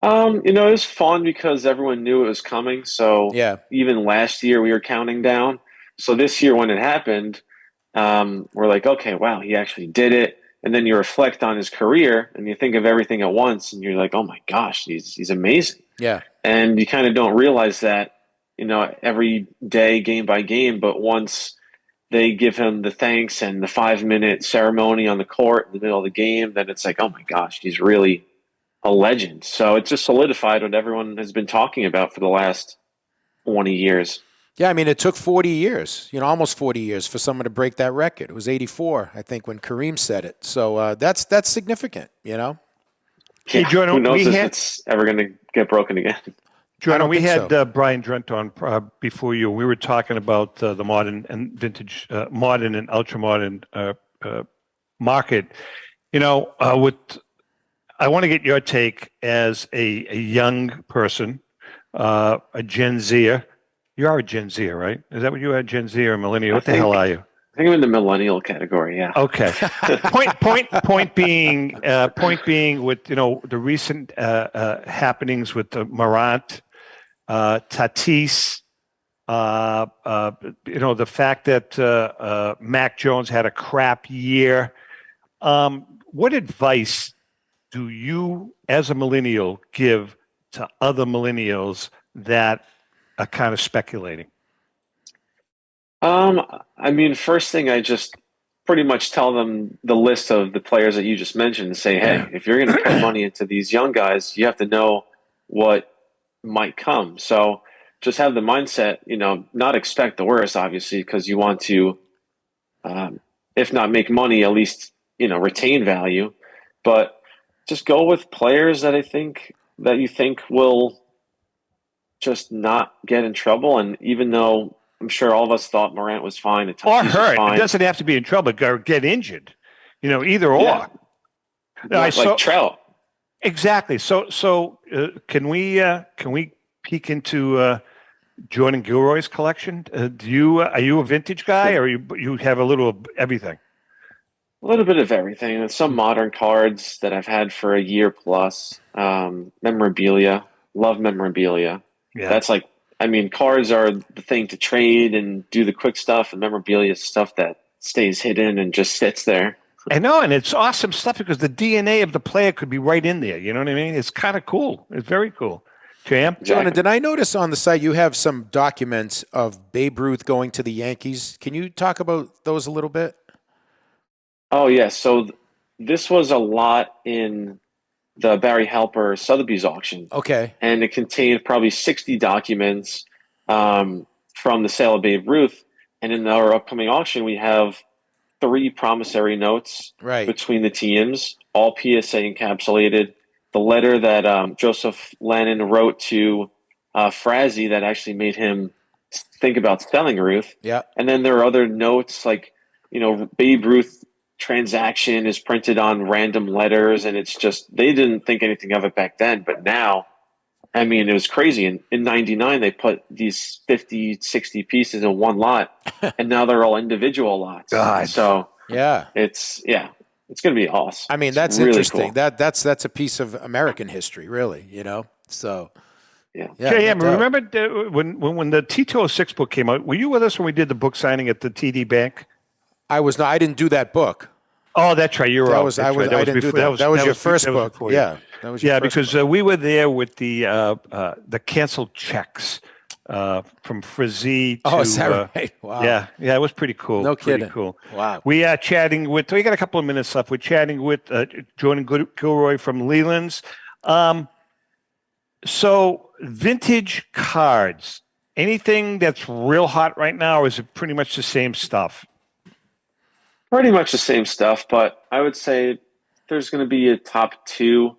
It was fun because everyone knew it was coming. So even last year we were counting down. So this year when it happened, we're like, okay, wow, he actually did it. And then you reflect on his career and you think of everything at once and you're like, oh my gosh, he's amazing. Yeah. And you kind of don't realize that, every day, game by game, but once they give him the thanks and the 5-minute ceremony on the court in the middle of the game, then it's like, oh my gosh, he's really a legend. So it just solidified what everyone has been talking about for the last 20 years. Yeah, I mean, it took 40 years, almost 40 years for someone to break that record. It was 84, I think, when Kareem said it. So that's significant, Hey, Jordan, who knows if it's ever going to get broken again. Jordan, we had Brian Drent on before you. We were talking about the modern and vintage, modern and ultra-modern market. I want to get your take as a young person, a Gen Zer. You are a Gen Zer, right? Is that what you are, Gen Z or millennial? What the hell are you? I think I'm in the millennial category. Yeah. Okay. Point being with the recent happenings with the Morant, Tatis, the fact that Mac Jones had a crap year. What advice do you, as a millennial, give to other millennials that are kind of speculating? I mean, first thing, I just pretty much tell them the list of the players that you just mentioned and say, hey, if you're going to put money into these young guys, you have to know what might come. So just have the mindset, not expect the worst, obviously, because you want to, if not make money, at least, retain value. But just go with players that you think will just not get in trouble. And even though I'm sure all of us thought Morant was fine, or hurt, it doesn't have to be in trouble or get injured. Either or. Like Trout. Exactly. So can we peek into Jordan Gilroy's collection? Are you a vintage guy, or you have a little of everything? A little bit of everything. There's some modern cards that I've had for a year plus. Memorabilia. Love memorabilia. Yeah. That's cards are the thing to trade and do the quick stuff, and memorabilia is stuff that stays hidden and just sits there. I know, and it's awesome stuff because the DNA of the player could be right in there. You know what I mean? It's kind of cool. It's very cool. Jam? Jordan, did I notice on the site you have some documents of Babe Ruth going to the Yankees? Can you talk about those a little bit? Oh, yeah. So this was a lot in the Barry Halper Sotheby's auction. Okay. And it contained probably 60 documents from the sale of Babe Ruth. And in our upcoming auction, we have 3 promissory notes between the teams, all PSA encapsulated. The letter that Joseph Lennon wrote to Frazee that actually made him think about selling Ruth. Yeah. And then there are other notes like, Babe Ruth transaction is printed on random letters, and it's just, they didn't think anything of it back then. But now, I mean, it was crazy. In 99, they put these 50, 60 pieces in one lot, and now they're all individual lots. God. So yeah, it's going to be awesome. I mean, that's really interesting. Cool. That's a piece of American history, really, So yeah. JM, remember when the T206 book came out, were you with us when we did the book signing at the TD Bank? I was not. I didn't do that book. Oh, that's right. You were out. I didn't do that. That was your first book. Yeah. That was your first because book. we were there with the canceled checks from Frazee to. Oh, is that right? Wow. Yeah, it was pretty cool. No kidding. Pretty cool. Wow. We are chatting with. We got a couple of minutes left. We're chatting with Jordan Gilroy from Lelands. So vintage cards. Anything that's real hot right now, or is it pretty much the same stuff? Pretty much the same stuff, but I would say there's going to be a top 2.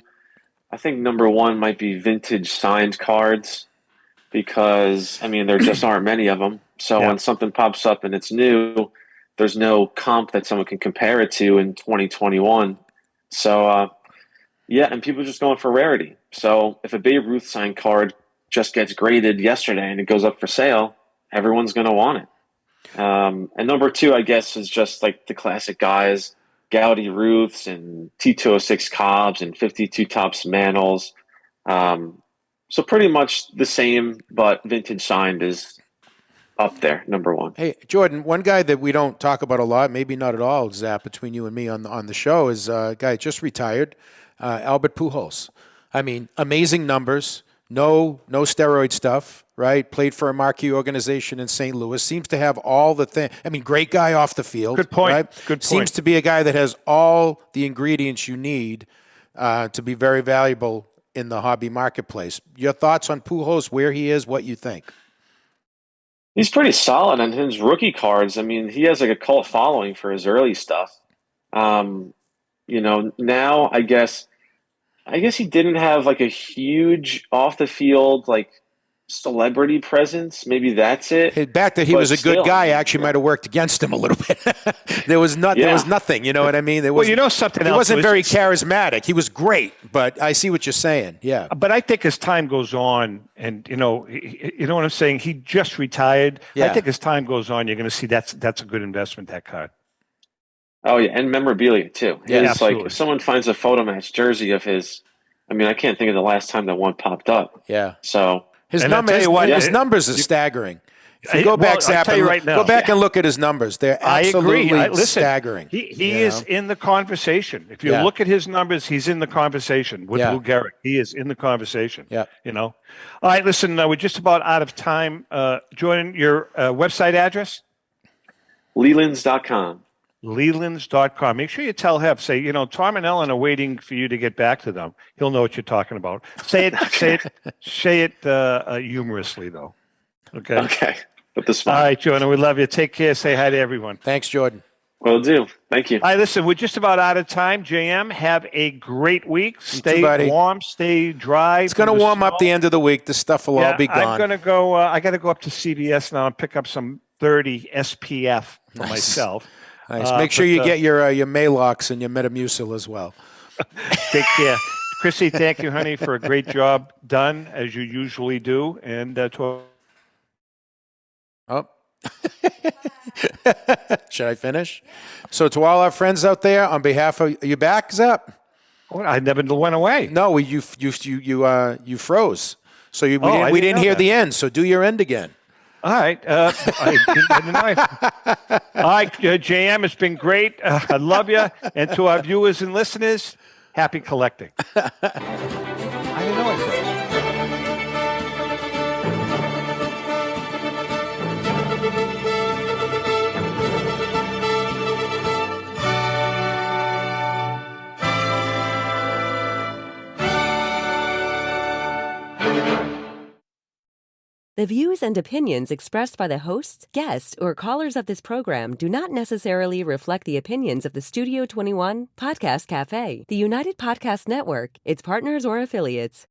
I think number 1 might be vintage signed cards because, I mean, there just aren't many of them. So when something pops up and it's new, there's no comp that someone can compare it to in 2021. So, and people are just going for rarity. So if a Babe Ruth signed card just gets graded yesterday and it goes up for sale, everyone's going to want it. And number 2, I guess, is just like the classic guys, Gowdy Ruths and T206 Cobbs and 52 Tops Manals. So pretty much the same, but vintage signed is up there, number 1. Hey, Jordan, one guy that we don't talk about a lot, maybe not at all, Zap, between you and me on the show, is a guy just retired, Albert Pujols. I mean, amazing numbers, no steroid stuff, right? Played for a marquee organization in St. Louis. Seems to have all the things. I mean, great guy off the field. Good point. Right? Good point. Seems to be a guy that has all the ingredients you need to be very valuable in the hobby marketplace. Your thoughts on Pujols, where he is, what you think? He's pretty solid on his rookie cards. I mean, he has like a cult following for his early stuff. Now I guess he didn't have like a huge off the field like celebrity presence. Maybe that's it. The fact that he But was a good still, guy actually might have worked against him a little bit. There was nothing. You know what I mean? Well, you know something He else wasn't was- very charismatic. He was great, but I see what you're saying. Yeah. But I think as time goes on, and you know what I'm saying. He just retired. Yeah. I think as time goes on, you're going to see that's a good investment. That card. Oh yeah, and memorabilia too. Yeah, His, absolutely. if someone finds a photo match jersey of his, I mean, I can't think of the last time that one popped up. Yeah. So His And I'll tell you what, numbers are staggering. If you I- go back, well, I'll Zapp, tell you right now. go back and look at his numbers. They're I absolutely agree. Listen, staggering. He you is know? in the conversation. If you Yeah. look at his numbers, he's in the conversation with Yeah. Lou Gehrig. He is in the conversation. Yeah. You know. All right. Listen, we're just about out of time. Jordan, your website address? Lelands.com. Lelands.com. Make sure you tell Hep, say, you know, Tom and Ellen are waiting for you to get back to them. He'll know what you're talking about. Say it humorously, though. Okay. Okay. With the All smile. right, Jordan, we love you. Take care. Say hi to everyone. Thanks, Jordan. Will do. Thank you. All right, listen, we're just about out of time. JM, have a great week. Stay buddy. warm, stay dry. It's going to warm up the end of the week. The stuff will all be gone. I'm going to go. I got to go up to CVS now and pick up some 30 SPF for myself. Nice. Make sure you get your Maalox and your Metamucil as well. Take care. Chrissy, thank you, honey, for a great job done, as you usually do. And Oh. Should I finish? So to all our friends out there, on behalf of, are you back, Zapp? Oh, I never went away. No, you froze. So we didn't hear the end. So do your end again. All right. I didn't know. All right, JM, it's been great. I love you. And to our viewers and listeners, happy collecting. I didn't know I froze. The views and opinions expressed by the hosts, guests, or callers of this program do not necessarily reflect the opinions of the Studio 21 Podcast Cafe, the United Podcast Network, its partners, or affiliates.